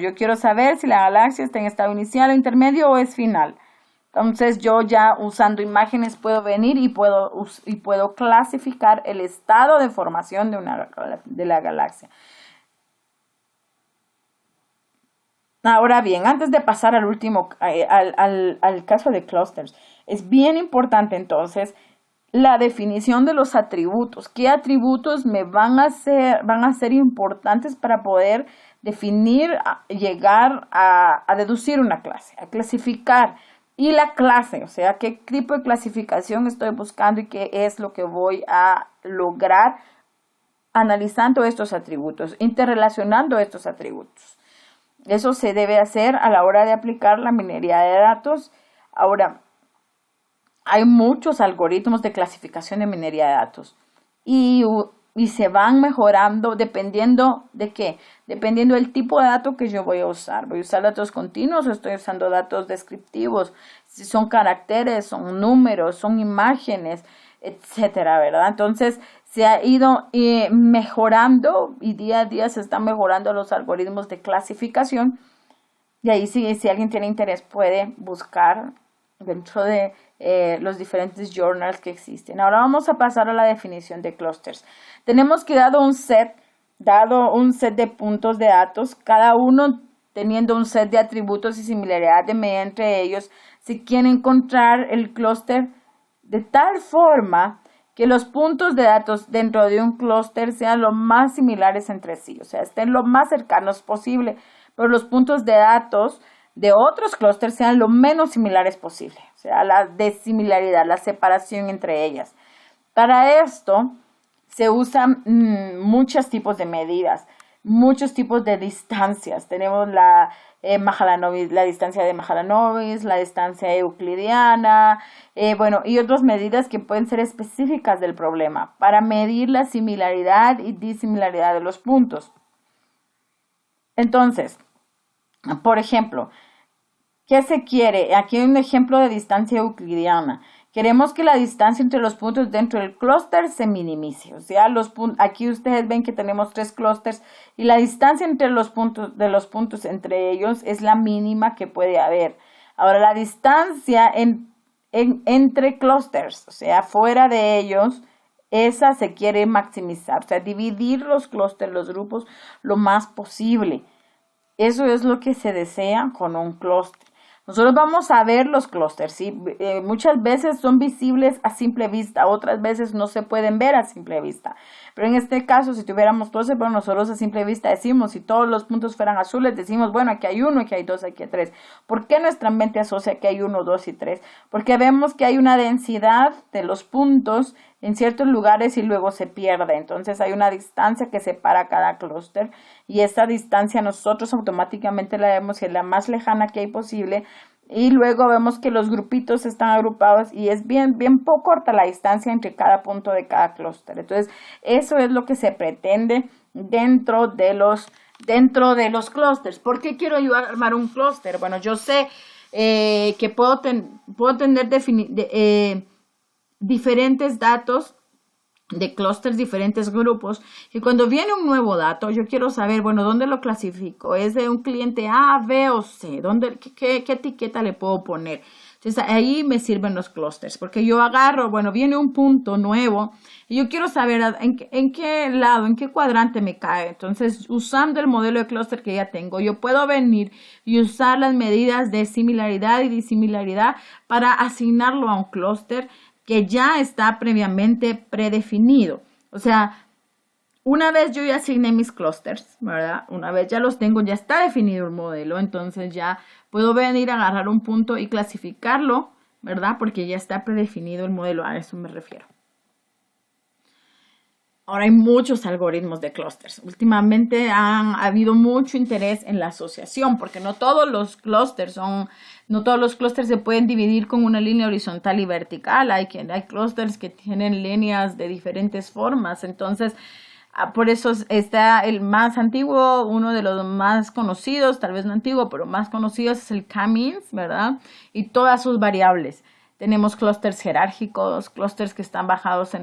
yo quiero saber si la galaxia está en estado inicial o intermedio o es final. Entonces, yo ya usando imágenes puedo venir y puedo clasificar el estado de formación de la galaxia. Ahora bien, antes de pasar al último, al caso de clusters, es bien importante entonces la definición de los atributos. ¿Qué atributos me van a ser importantes para poder definir, llegar a deducir una clase, a clasificar? Y la clase, o sea, qué tipo de clasificación estoy buscando y qué es lo que voy a lograr analizando estos atributos, interrelacionando estos atributos. Eso se debe hacer a la hora de aplicar la minería de datos. Ahora, hay muchos algoritmos de clasificación de minería de datos y se van mejorando dependiendo de qué, dependiendo del tipo de dato que yo voy a usar. Voy a usar datos continuos o estoy usando datos descriptivos, si son caracteres, son números, son imágenes, etcétera, ¿verdad? Entonces, se ha ido mejorando y día a día se están mejorando los algoritmos de clasificación. Y ahí si alguien tiene interés puede buscar dentro de los diferentes journals que existen. Ahora vamos a pasar a la definición de clusters. Tenemos que dado un set de puntos de datos, cada uno teniendo un set de atributos y similaridad de medida entre ellos. Se quiere encontrar el clúster de tal forma que los puntos de datos dentro de un clúster sean lo más similares entre sí, o sea, estén lo más cercanos posible, pero los puntos de datos de otros clústeres sean lo menos similares posible. O sea, la desimilaridad, la separación entre ellas. Para esto se usan muchos tipos de medidas, muchos tipos de distancias. Tenemos la distancia de Mahalanobis, la distancia euclidiana, y otras medidas que pueden ser específicas del problema para medir la similaridad y disimilaridad de los puntos. Entonces, por ejemplo, ¿qué se quiere? Aquí hay un ejemplo de distancia euclidiana. Queremos que la distancia entre los puntos dentro del clúster se minimice. O sea, aquí ustedes ven que tenemos 3 clústeres y la distancia entre los puntos entre ellos es la mínima que puede haber. Ahora, la distancia entre clústeres, o sea, fuera de ellos, esa se quiere maximizar. O sea, dividir los clústeres, los grupos, lo más posible. Eso es lo que se desea con un clúster. Nosotros vamos a ver los clústeres, ¿sí? Muchas veces son visibles a simple vista, otras veces no se pueden ver a simple vista. Pero en este caso, si tuviéramos clúster, bueno, nosotros a simple vista decimos, si todos los puntos fueran azules, decimos, bueno, aquí hay 1, aquí hay 2, aquí hay 3. ¿Por qué nuestra mente asocia que hay 1, 2 y 3? Porque vemos que hay una densidad de los puntos en ciertos lugares y luego se pierde. Entonces hay una distancia que separa cada clúster y esta distancia nosotros automáticamente la vemos que es la más lejana que hay posible y luego vemos que los grupitos están agrupados y es bien poco corta la distancia entre cada punto de cada clúster. Entonces eso es lo que se pretende dentro de los clústeres. ¿Por qué quiero yo armar un clúster? Bueno, yo sé que puedo tener diferentes datos de clústeres, diferentes grupos, y cuando viene un nuevo dato, yo quiero saber, bueno, ¿dónde lo clasifico? ¿Es de un cliente A, B o C? ¿Qué etiqueta le puedo poner? Entonces, ahí me sirven los clústeres, porque yo agarro, bueno, viene un punto nuevo, y yo quiero saber en qué lado, en qué cuadrante me cae. Entonces, usando el modelo de clúster que ya tengo, yo puedo venir y usar las medidas de similaridad y disimilaridad para asignarlo a un clúster que ya está previamente predefinido. O sea, una vez yo ya asigné mis clústeres, ¿verdad? Una vez ya los tengo, ya está definido el modelo, entonces ya puedo venir a agarrar un punto y clasificarlo, ¿verdad? Porque ya está predefinido el modelo, a eso me refiero. Ahora hay muchos algoritmos de clústeres. Últimamente ha habido mucho interés en la asociación porque no todos los clústeres se pueden dividir con una línea horizontal y vertical. Hay clústeres que tienen líneas de diferentes formas. Entonces, por eso está el más antiguo, uno de los más conocidos, tal vez no antiguo, pero más conocidos es el K-means, ¿verdad? Y todas sus variables. Tenemos clústeres jerárquicos, clústeres que están basados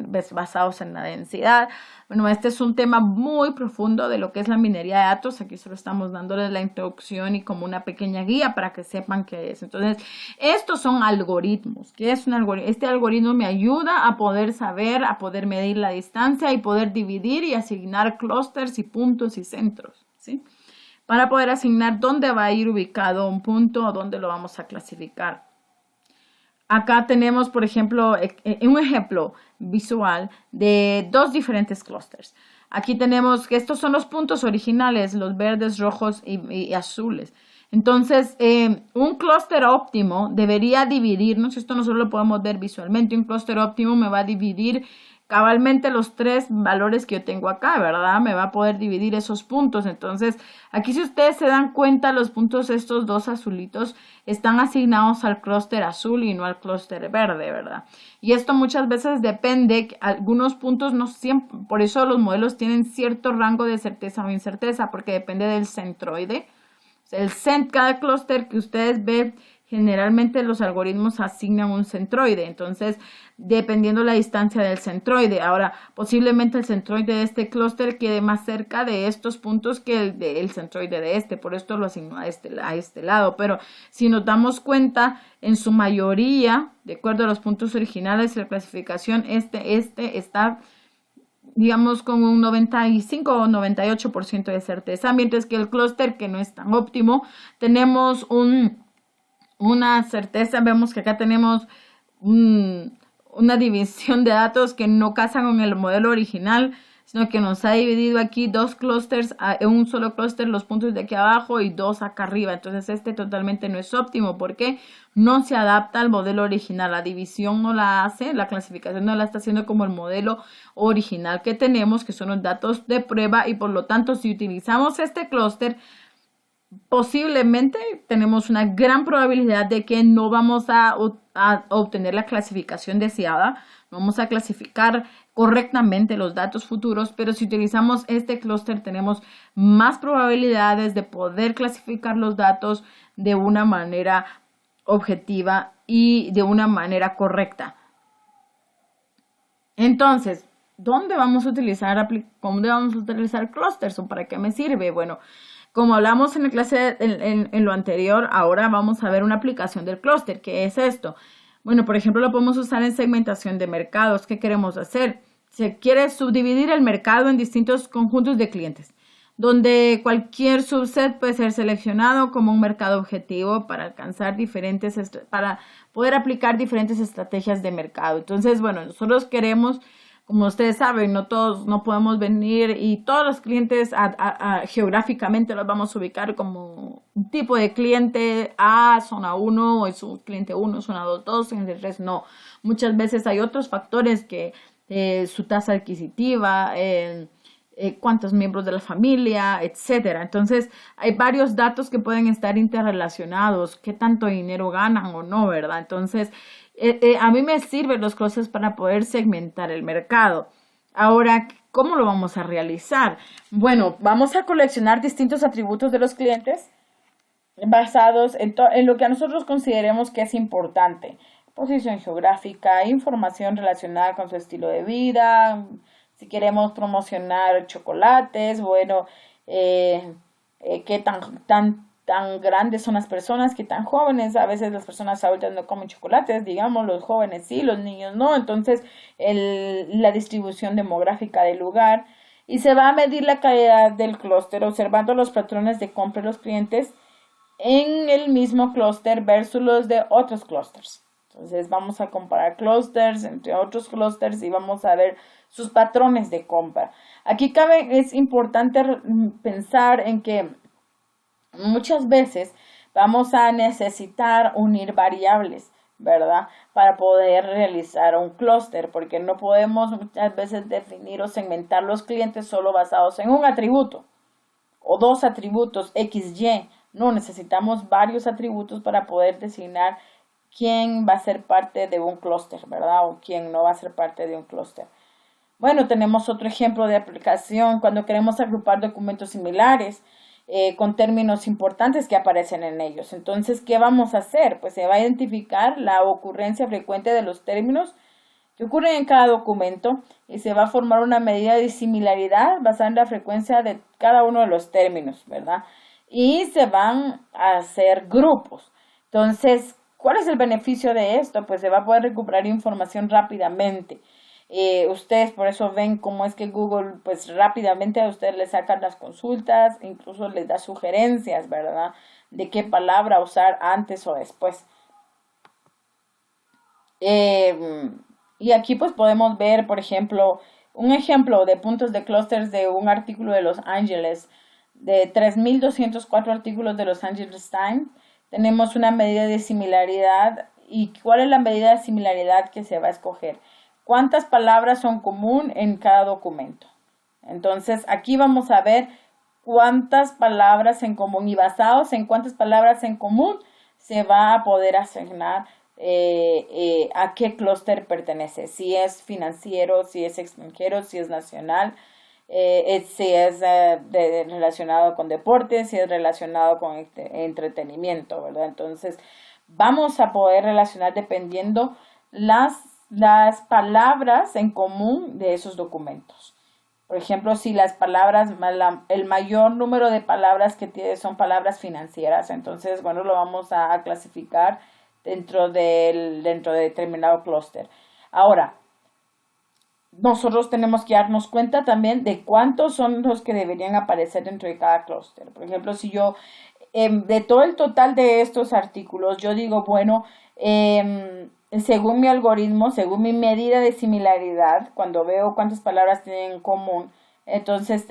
en la densidad. Bueno, este es un tema muy profundo de lo que es la minería de datos. Aquí solo estamos dándoles la introducción y como una pequeña guía para que sepan qué es. Entonces, estos son algoritmos. ¿Qué es un algoritmo? Este algoritmo me ayuda a poder saber, a poder medir la distancia y poder dividir y asignar clústeres y puntos y centros, ¿sí? Para poder asignar dónde va a ir ubicado un punto o dónde lo vamos a clasificar. Acá tenemos, por ejemplo, un ejemplo visual de 2 diferentes clústeres. Aquí tenemos que estos son los puntos originales, los verdes, rojos y azules. Entonces, un clúster óptimo debería dividirnos, esto nosotros lo podemos ver visualmente, un clúster óptimo me va a dividir cabalmente los 3 valores que yo tengo acá, ¿verdad? Me va a poder dividir esos puntos. Entonces, aquí si ustedes se dan cuenta, los puntos, estos 2 azulitos, están asignados al clúster azul y no al clúster verde, ¿verdad? Y esto muchas veces depende, algunos puntos no siempre, por eso los modelos tienen cierto rango de certeza o incerteza, porque depende del centroide. O sea, cada clúster que ustedes ven, generalmente los algoritmos asignan un centroide, entonces dependiendo la distancia del centroide. Ahora, posiblemente el centroide de este clúster quede más cerca de estos puntos que el centroide de este, por esto lo asigno a este lado. Pero si nos damos cuenta, en su mayoría, de acuerdo a los puntos originales de la clasificación, este está, digamos, con un 95 o 98% de certeza, mientras que el clúster que no es tan óptimo, tenemos una certeza. Vemos que acá tenemos una división de datos que no casan con el modelo original. sino que nos ha dividido aquí dos clústeres, en un solo clúster los puntos de aquí abajo y dos acá arriba. Entonces este totalmente no es óptimo porque no se adapta al modelo original. La división no la hace, la clasificación no la está haciendo como el modelo original que tenemos, que son los datos de prueba, y por lo tanto si utilizamos este clúster, posiblemente tenemos una gran probabilidad de que no vamos a obtener la clasificación deseada, no vamos a clasificar correctamente los datos futuros, pero si utilizamos este clúster tenemos más probabilidades de poder clasificar los datos de una manera objetiva y de una manera correcta. Entonces, ¿dónde vamos a utilizar clústeres o para qué me sirve? Bueno, como hablamos en la clase en lo anterior, ahora vamos a ver una aplicación del clúster. ¿Qué es esto? Bueno, por ejemplo, lo podemos usar en segmentación de mercados. ¿Qué queremos hacer? Se quiere subdividir el mercado en distintos conjuntos de clientes, donde cualquier subset puede ser seleccionado como un mercado objetivo para para poder aplicar diferentes estrategias de mercado. Entonces, bueno, nosotros queremos, como ustedes saben, no podemos venir y todos los clientes geográficamente los vamos a ubicar como un tipo de cliente A, zona 1, o su cliente 1, zona 2, en el resto no. Muchas veces hay otros factores que su tasa adquisitiva, cuántos miembros de la familia, etcétera. Entonces, hay varios datos que pueden estar interrelacionados, qué tanto dinero ganan o no, ¿verdad? Entonces, a mí me sirven los clústeres para poder segmentar el mercado. Ahora, ¿cómo lo vamos a realizar? Bueno, vamos a coleccionar distintos atributos de los clientes basados en lo que a nosotros consideremos que es importante. Posición geográfica, información relacionada con su estilo de vida, si queremos promocionar chocolates, bueno, qué tan grandes son las personas, qué tan jóvenes. A veces las personas adultas no comen chocolates, digamos, los jóvenes sí, los niños no. Entonces, la distribución demográfica del lugar. Y se va a medir la calidad del clúster observando los patrones de compra de los clientes en el mismo clúster versus los de otros clústeres. Entonces vamos a comparar clústeres entre otros clústeres y vamos a ver sus patrones de compra. Aquí es importante pensar en que muchas veces vamos a necesitar unir variables, ¿verdad? Para poder realizar un clúster, porque no podemos muchas veces definir o segmentar los clientes solo basados en un atributo o dos atributos X, Y. No, necesitamos varios atributos para poder designar quién va a ser parte de un clúster, ¿verdad? O quién no va a ser parte de un clúster. Bueno, tenemos otro ejemplo de aplicación cuando queremos agrupar documentos similares con términos importantes que aparecen en ellos. Entonces, ¿qué vamos a hacer? Pues se va a identificar la ocurrencia frecuente de los términos que ocurren en cada documento y se va a formar una medida de similaridad basada en la frecuencia de cada uno de los términos, ¿verdad? Y se van a hacer grupos. Entonces, ¿cuál es el beneficio de esto? Pues se va a poder recuperar información rápidamente. Ustedes por eso ven cómo es que Google pues rápidamente a ustedes les sacan las consultas, incluso les da sugerencias, ¿verdad? De qué palabra usar antes o después. Y aquí pues podemos ver, por ejemplo, un ejemplo de puntos de clústeres de un artículo de Los Angeles, de 3,204 artículos de Los Angeles Times. Tenemos una medida de similaridad. ¿Y cuál es la medida de similaridad que se va a escoger? ¿Cuántas palabras son común en cada documento? Entonces, aquí vamos a ver cuántas palabras en común y basados en cuántas palabras en común se va a poder asignar a qué clúster pertenece. Si es financiero, si es extranjero, si es nacional, si es relacionado con deportes, si es relacionado con entretenimiento, ¿verdad? Entonces, vamos a poder relacionar dependiendo las palabras en común de esos documentos. Por ejemplo, si las palabras, el mayor número de palabras que tiene son palabras financieras, entonces, bueno, lo vamos a clasificar dentro de determinado clúster. Ahora, nosotros tenemos que darnos cuenta también de cuántos son los que deberían aparecer dentro de cada clúster. Por ejemplo, si yo, de todo el total de estos artículos, yo digo, bueno, según mi algoritmo, según mi medida de similaridad, cuando veo cuántas palabras tienen en común, Entonces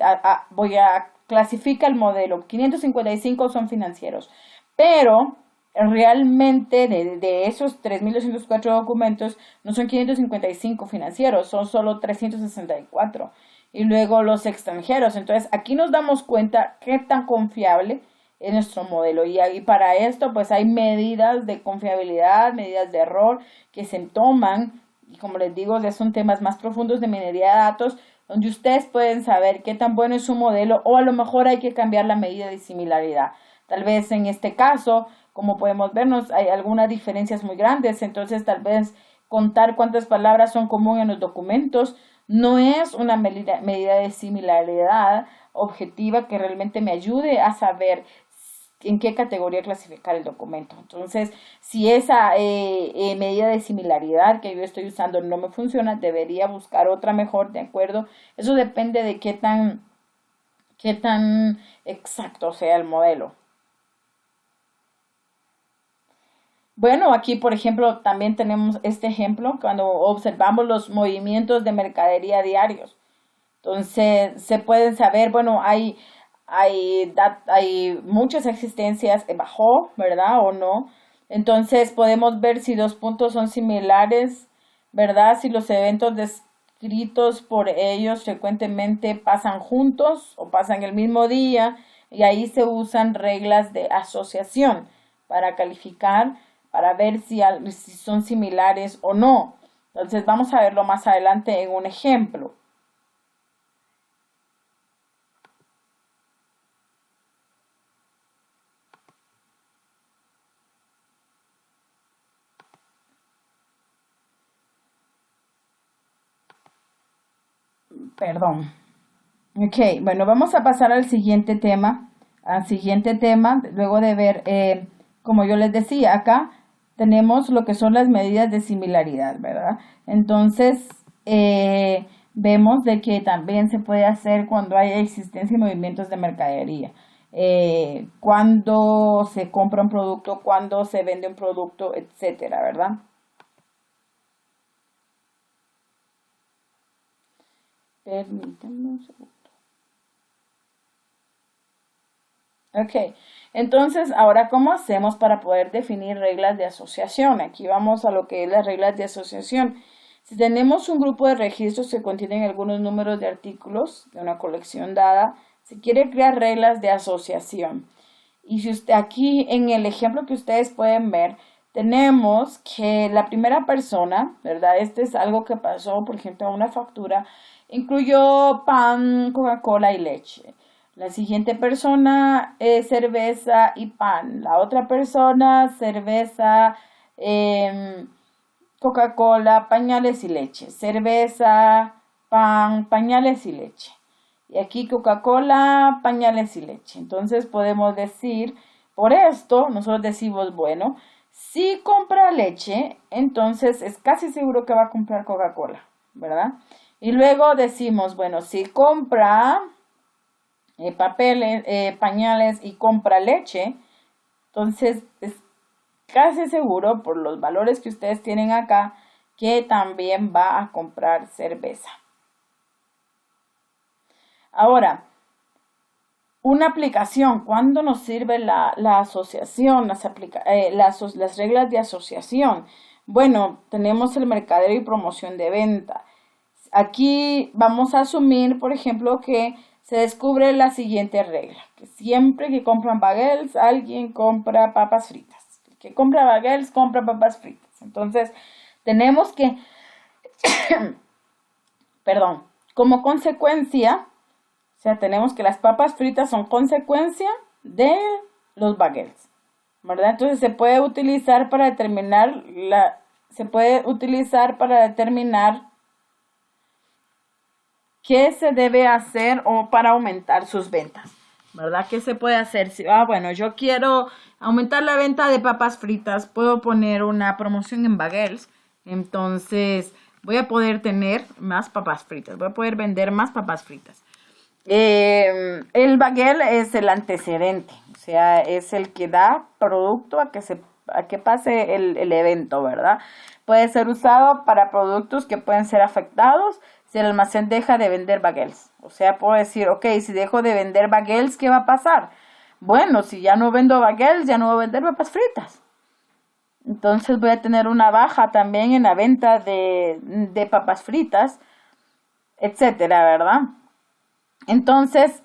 voy a clasificar el modelo. 555 son financieros, pero realmente de esos 3.204 documentos no son 555 financieros, son solo 364. Y luego los extranjeros. Entonces aquí nos damos cuenta qué tan confiable es nuestro modelo. Y para esto pues hay medidas de confiabilidad, medidas de error que se toman. Y como les digo, ya son temas más profundos de minería de datos, donde ustedes pueden saber qué tan bueno es su modelo o a lo mejor hay que cambiar la medida de similaridad. Tal vez en este caso, como podemos vernos, hay algunas diferencias muy grandes, entonces tal vez contar cuántas palabras son comunes en los documentos no es una medida de similaridad objetiva que realmente me ayude a saber en qué categoría clasificar el documento. Entonces, si esa medida de similaridad que yo estoy usando no me funciona, debería buscar otra mejor, ¿de acuerdo? Eso depende de qué tan exacto sea el modelo. Bueno, aquí por ejemplo también tenemos este ejemplo cuando observamos los movimientos de mercadería diarios. Entonces se pueden saber, bueno, hay muchas existencias, bajó, ¿verdad? O no. Entonces podemos ver si dos puntos son similares, ¿verdad? Si los eventos descritos por ellos frecuentemente pasan juntos o pasan el mismo día y ahí se usan reglas de asociación para calificar, para ver si son similares o no. Entonces vamos a verlo más adelante en un ejemplo. Perdón. Ok, bueno, vamos a pasar al siguiente tema. Luego de ver, como yo les decía, acá tenemos lo que son las medidas de similaridad, ¿verdad? Entonces, vemos de que también se puede hacer cuando hay existencia y movimientos de mercadería. Cuando se compra un producto, cuando se vende un producto, etcétera, ¿verdad? Permítanme un segundo. Ok, entonces ahora ¿cómo hacemos para poder definir reglas de asociación? Aquí vamos a lo que es las reglas de asociación. Si tenemos un grupo de registros que contienen algunos números de artículos de una colección dada, se quiere crear reglas de asociación. Y si usted aquí en el ejemplo que ustedes pueden ver, tenemos que la primera persona, ¿verdad? Este es algo que pasó, por ejemplo, a una factura, incluyó pan, Coca-Cola y leche. La siguiente persona, cerveza y pan. La otra persona, cerveza, Coca-Cola, pañales y leche. Cerveza, pan, pañales y leche. Y aquí Coca-Cola, pañales y leche. Entonces podemos decir, por esto, nosotros decimos, bueno, si compra leche, entonces es casi seguro que va a comprar Coca-Cola, ¿verdad? Y luego decimos, bueno, si compra papeles, pañales y compra leche, entonces es casi seguro por los valores que ustedes tienen acá que también va a comprar cerveza. Ahora, una aplicación, ¿cuándo nos sirve la asociación, las reglas de asociación? Bueno, tenemos el mercadeo y promoción de venta. Aquí vamos a asumir, por ejemplo, que se descubre la siguiente regla, que siempre que compran bagels, alguien compra papas fritas. El que compra bagels, compra papas fritas. Entonces, tenemos que, perdón, como consecuencia, o sea, tenemos que las papas fritas son consecuencia de los bagels, ¿verdad? Entonces, se puede utilizar para determinar qué se debe hacer o para aumentar sus ventas, ¿verdad? ¿Qué se puede hacer? Si, bueno, yo quiero aumentar la venta de papas fritas, puedo poner una promoción en bagels, entonces voy a poder tener más papas fritas, voy a poder vender más papas fritas. El bagel es el antecedente, o sea, es el que da producto a que se para que pase el evento, ¿verdad? Puede ser usado para productos que pueden ser afectados si el almacén deja de vender bagels. O sea, puedo decir, ok, si dejo de vender bagels, ¿qué va a pasar? Bueno, si ya no vendo bagels, ya no voy a vender papas fritas. Entonces voy a tener una baja también en la venta de papas fritas, etcétera, ¿verdad? Entonces,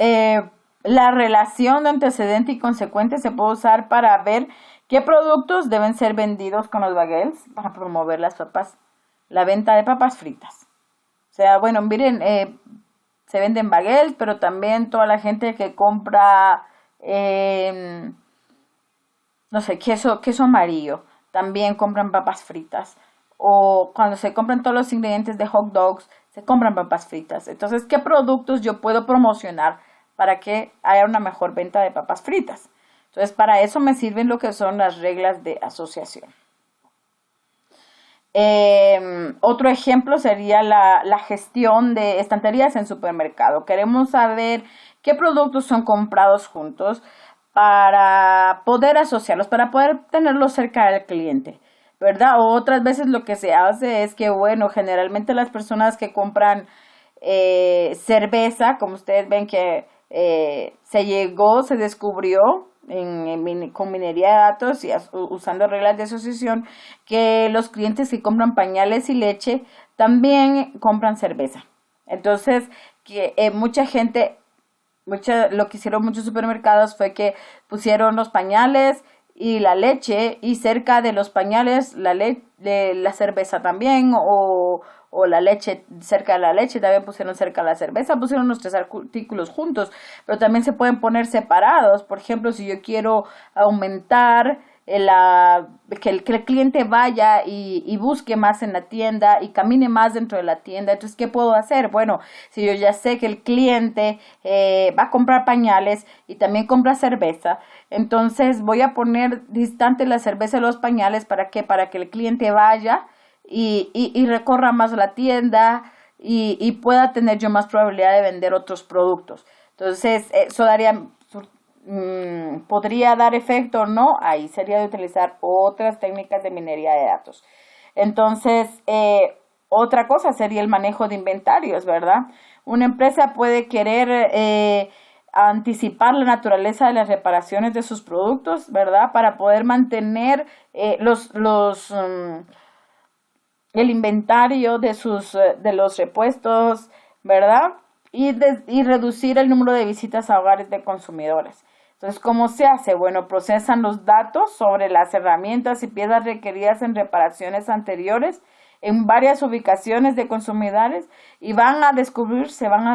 la relación de antecedente y consecuente se puede usar para ver qué productos deben ser vendidos con los bagels para promover la venta de papas fritas. O sea, bueno, miren, se venden bagels, pero también toda la gente que compra, no sé, queso amarillo, también compran papas fritas. O cuando se compran todos los ingredientes de hot dogs, se compran papas fritas. Entonces, ¿qué productos yo puedo promocionar para que haya una mejor venta de papas fritas? Entonces, para eso me sirven lo que son las reglas de asociación. Otro ejemplo sería la gestión de estanterías en supermercado. Queremos saber qué productos son comprados juntos para poder asociarlos, para poder tenerlos cerca del cliente, ¿verdad? O otras veces lo que se hace es que, bueno, generalmente las personas que compran cerveza, como ustedes ven que se descubrió con minería de datos y usando reglas de asociación, que los clientes que compran pañales y leche también compran cerveza. Entonces, que mucha gente, lo que hicieron muchos supermercados fue que pusieron los pañales y la leche, y cerca de los pañales la cerveza también, o la leche, cerca de la leche también pusieron cerca de la cerveza, pusieron los tres artículos juntos, pero también se pueden poner separados. Por ejemplo, si yo quiero aumentar que el cliente vaya y busque más en la tienda y camine más dentro de la tienda, entonces, ¿qué puedo hacer? Bueno, si yo ya sé que el cliente va a comprar pañales y también compra cerveza, entonces voy a poner distante la cerveza de los pañales. ¿Para qué? Para que el cliente vaya y recorra más la tienda y pueda tener yo más probabilidad de vender otros productos. Entonces, eso podría dar efecto o no. Ahí sería de utilizar otras técnicas de minería de datos. Entonces, otra cosa sería el manejo de inventarios, ¿verdad? Una empresa puede querer anticipar la naturaleza de las reparaciones de sus productos, ¿verdad? Para poder mantener el inventario de los repuestos, ¿verdad? Y reducir el número de visitas a hogares de consumidores. Entonces, ¿cómo se hace? Bueno, procesan los datos sobre las herramientas y piezas requeridas en reparaciones anteriores en varias ubicaciones de consumidores y se van a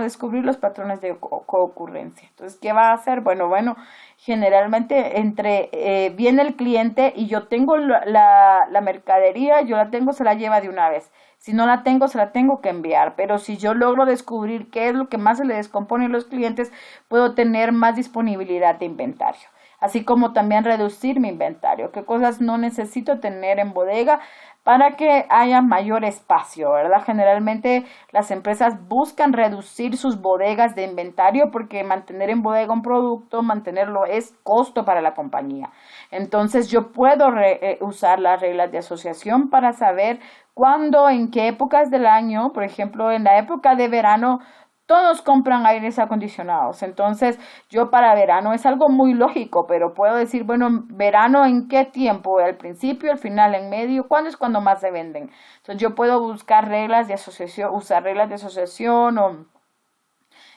descubrir los patrones de ocurrencia. Entonces, ¿qué va a hacer? Bueno, generalmente viene el cliente y yo tengo la mercadería, se la lleva de una vez. Si no la tengo, se la tengo que enviar. Pero si yo logro descubrir qué es lo que más se le descompone a los clientes, puedo tener más disponibilidad de inventario. Así como también reducir mi inventario. ¿Qué cosas no necesito tener en bodega para que haya mayor espacio, ¿verdad? Generalmente las empresas buscan reducir sus bodegas de inventario porque mantener en bodega un producto, mantenerlo es costo para la compañía. Entonces yo puedo usar las reglas de asociación para saber cuándo, en qué épocas del año, por ejemplo, en la época de verano, todos compran aires acondicionados. Entonces, yo para verano es algo muy lógico, pero puedo decir, bueno, verano en qué tiempo, al principio, al final, en medio, ¿cuándo es cuando más se venden? Entonces, yo puedo buscar reglas de asociación, usar reglas de asociación o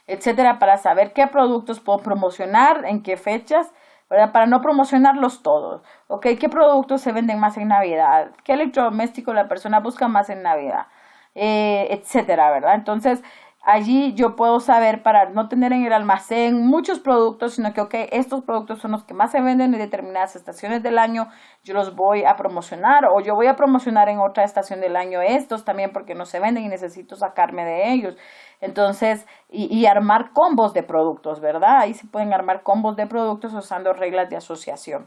etcétera, para saber qué productos puedo promocionar, en qué fechas, ¿verdad? Para no promocionarlos todos. ¿Ok? ¿Qué productos se venden más en Navidad? ¿Qué electrodoméstico la persona busca más en Navidad? Etcétera, ¿verdad? Entonces, allí yo puedo saber, para no tener en el almacén muchos productos, sino que, ok, estos productos son los que más se venden en determinadas estaciones del año, yo los voy a promocionar, o yo voy a promocionar en otra estación del año estos también porque no se venden y necesito sacarme de ellos. Entonces, y armar combos de productos, ¿verdad? Ahí se pueden armar combos de productos usando reglas de asociación.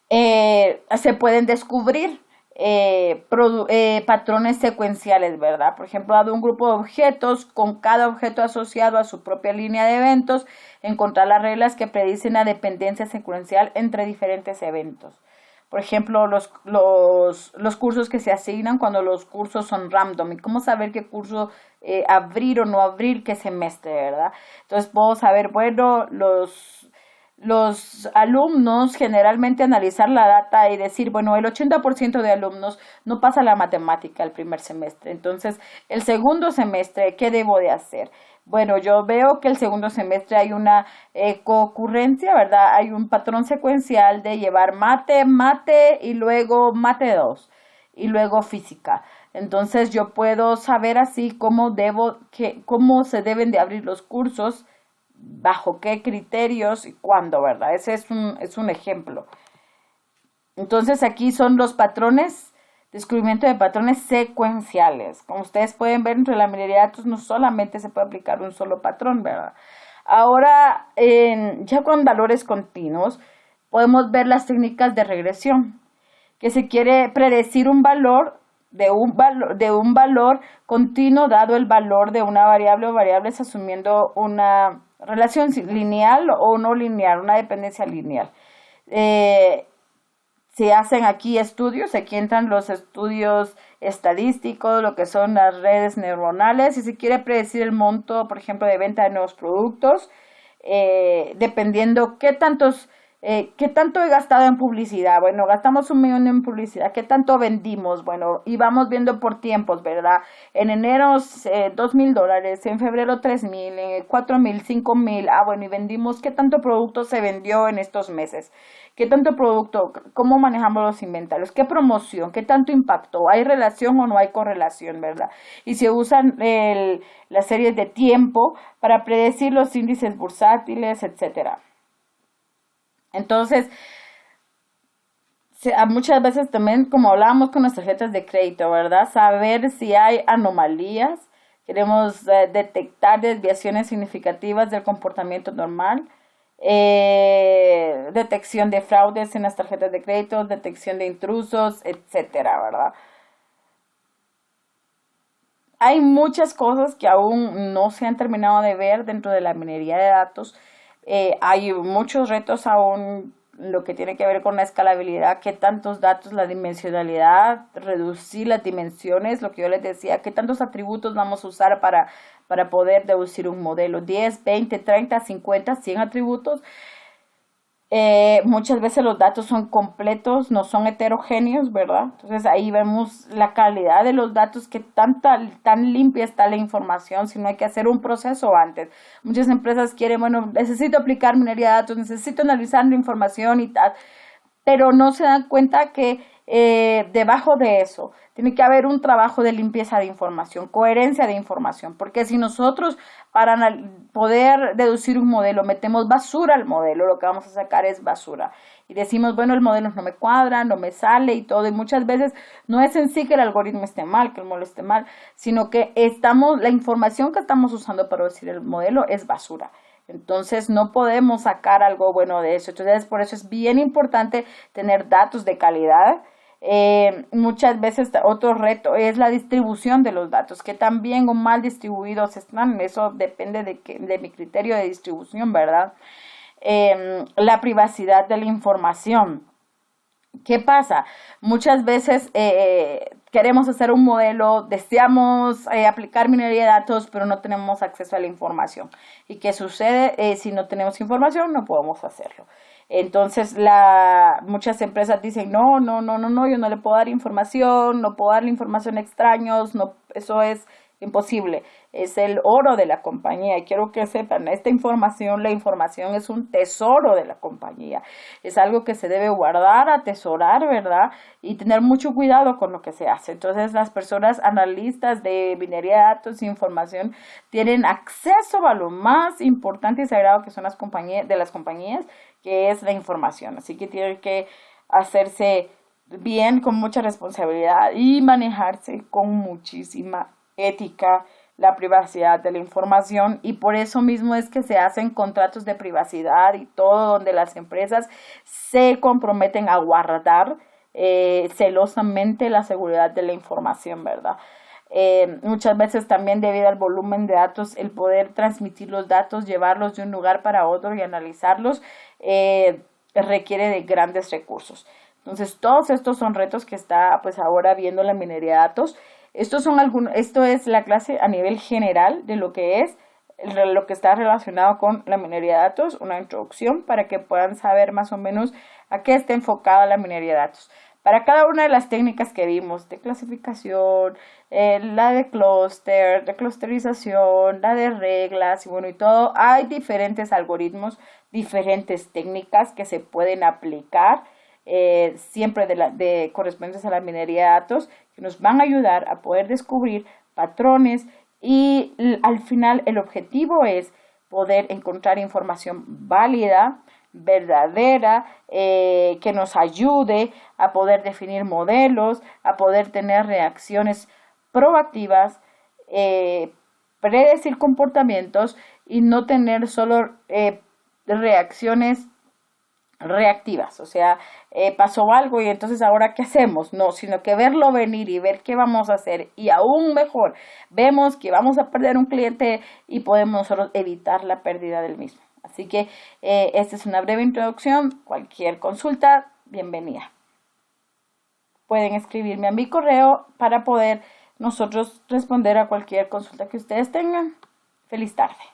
Se pueden descubrir patrones secuenciales, ¿verdad? Por ejemplo, dado un grupo de objetos con cada objeto asociado a su propia línea de eventos, encontrar las reglas que predicen la dependencia secuencial entre diferentes eventos. Por ejemplo, los cursos que se asignan cuando los cursos son random y cómo saber qué curso abrir o no abrir, qué semestre, ¿verdad? Entonces puedo saber, bueno, los alumnos generalmente analizar la data y decir, bueno, el 80% de alumnos no pasa la matemática el primer semestre. Entonces, el segundo semestre, ¿qué debo de hacer? Bueno, yo veo que el segundo semestre hay una concurrencia, ¿verdad? Hay un patrón secuencial de llevar mate y luego mate 2 y luego física. Entonces yo puedo saber así cómo se deben de abrir los cursos, bajo qué criterios y cuándo, ¿verdad? Ese es un ejemplo. Entonces aquí son los patrones, descubrimiento de patrones secuenciales. Como ustedes pueden ver, entre la minería de datos no solamente se puede aplicar un solo patrón, ¿verdad? Ahora, ya con valores continuos, podemos ver las técnicas de regresión, que se quiere predecir un valor de un valor continuo dado el valor de una variable o variables asumiendo una relación lineal o no lineal, una dependencia lineal. Se hacen aquí estudios, aquí entran los estudios estadísticos, lo que son las redes neuronales, si se quiere predecir el monto, por ejemplo, de venta de nuevos productos, dependiendo qué tanto he gastado en publicidad. Bueno, gastamos 1 millón en publicidad. ¿Qué tanto vendimos? Bueno, y vamos viendo por tiempos, ¿verdad? En enero $2,000, en febrero 3,000, en 4,000, 5,000. Bueno, y vendimos. ¿Qué tanto producto se vendió en estos meses? ¿Qué tanto producto? ¿Cómo manejamos los inventarios? ¿Qué promoción? ¿Qué tanto impacto? ¿Hay relación o no hay correlación, verdad? Y se usan las series de tiempo para predecir los índices bursátiles, etcétera. Entonces, muchas veces también, como hablábamos con las tarjetas de crédito, ¿verdad? Saber si hay anomalías. Queremos detectar desviaciones significativas del comportamiento normal. Detección de fraudes en las tarjetas de crédito, detección de intrusos, etcétera, ¿verdad? Hay muchas cosas que aún no se han terminado de ver dentro de la minería de datos. Hay muchos retos aún, lo que tiene que ver con la escalabilidad, qué tantos datos, la dimensionalidad, reducir las dimensiones, lo que yo les decía, qué tantos atributos vamos a usar para poder deducir un modelo, 10, 20, 30, 50, 100 atributos. Muchas veces los datos son completos, no son heterogéneos, ¿verdad? Entonces ahí vemos la calidad de los datos, que tan limpia está la información, si no hay que hacer un proceso antes. Muchas empresas quieren, bueno, necesito aplicar minería de datos, necesito analizar la información y tal, pero no se dan cuenta que debajo de eso tiene que haber un trabajo de limpieza de información, coherencia de información, porque si nosotros para poder deducir un modelo metemos basura al modelo, lo que vamos a sacar es basura. Y decimos, bueno, el modelo no me cuadra, no me sale y todo, y muchas veces no es en sí que el algoritmo esté mal, que el modelo esté mal, sino que la información que estamos usando para deducir el modelo es basura. Entonces no podemos sacar algo bueno de eso. Entonces por eso es bien importante tener datos de calidad. Muchas veces otro reto es la distribución de los datos, que tan bien o mal distribuidos están. Eso depende de mi criterio de distribución, ¿verdad? La privacidad de la información. ¿Qué pasa? Muchas veces queremos hacer un modelo, deseamos aplicar minería de datos, pero no tenemos acceso a la información. ¿Y qué sucede? Si no tenemos información, no podemos hacerlo. Entonces, muchas empresas dicen, no, yo no le puedo dar información, no puedo darle información a extraños, no, eso es imposible. Es el oro de la compañía y quiero que sepan, la información es un tesoro de la compañía, es algo que se debe guardar, atesorar, ¿verdad? Y tener mucho cuidado con lo que se hace. Entonces las personas analistas de minería de datos e información tienen acceso a lo más importante y sagrado que son las compañías, que es la información, así que tienen que hacerse bien, con mucha responsabilidad y manejarse con muchísima ética, la privacidad de la información, y por eso mismo es que se hacen contratos de privacidad y todo, donde las empresas se comprometen a guardar celosamente la seguridad de la información, ¿verdad? Muchas veces también debido al volumen de datos, el poder transmitir los datos, llevarlos de un lugar para otro y analizarlos, requiere de grandes recursos. Entonces, todos estos son retos que está pues ahora viendo la minería de datos. Esto es la clase a nivel general de lo que es lo que está relacionado con la minería de datos, una introducción para que puedan saber más o menos a qué está enfocada la minería de datos. Para cada una de las técnicas que vimos, de clasificación, la de clúster, de clusterización, la de reglas y bueno y todo, hay diferentes algoritmos, diferentes técnicas que se pueden aplicar siempre correspondientes a la minería de datos que nos van a ayudar a poder descubrir patrones y al final el objetivo es poder encontrar información válida, verdadera, que nos ayude a poder definir modelos, a poder tener reacciones proactivas, predecir comportamientos y no tener solo reacciones reactivas, o sea, pasó algo y entonces ahora qué hacemos, no, sino que verlo venir y ver qué vamos a hacer y aún mejor, vemos que vamos a perder un cliente y podemos nosotros evitar la pérdida del mismo. Así que esta es una breve introducción, cualquier consulta, bienvenida. Pueden escribirme a mi correo para poder nosotros responder a cualquier consulta que ustedes tengan. Feliz tarde.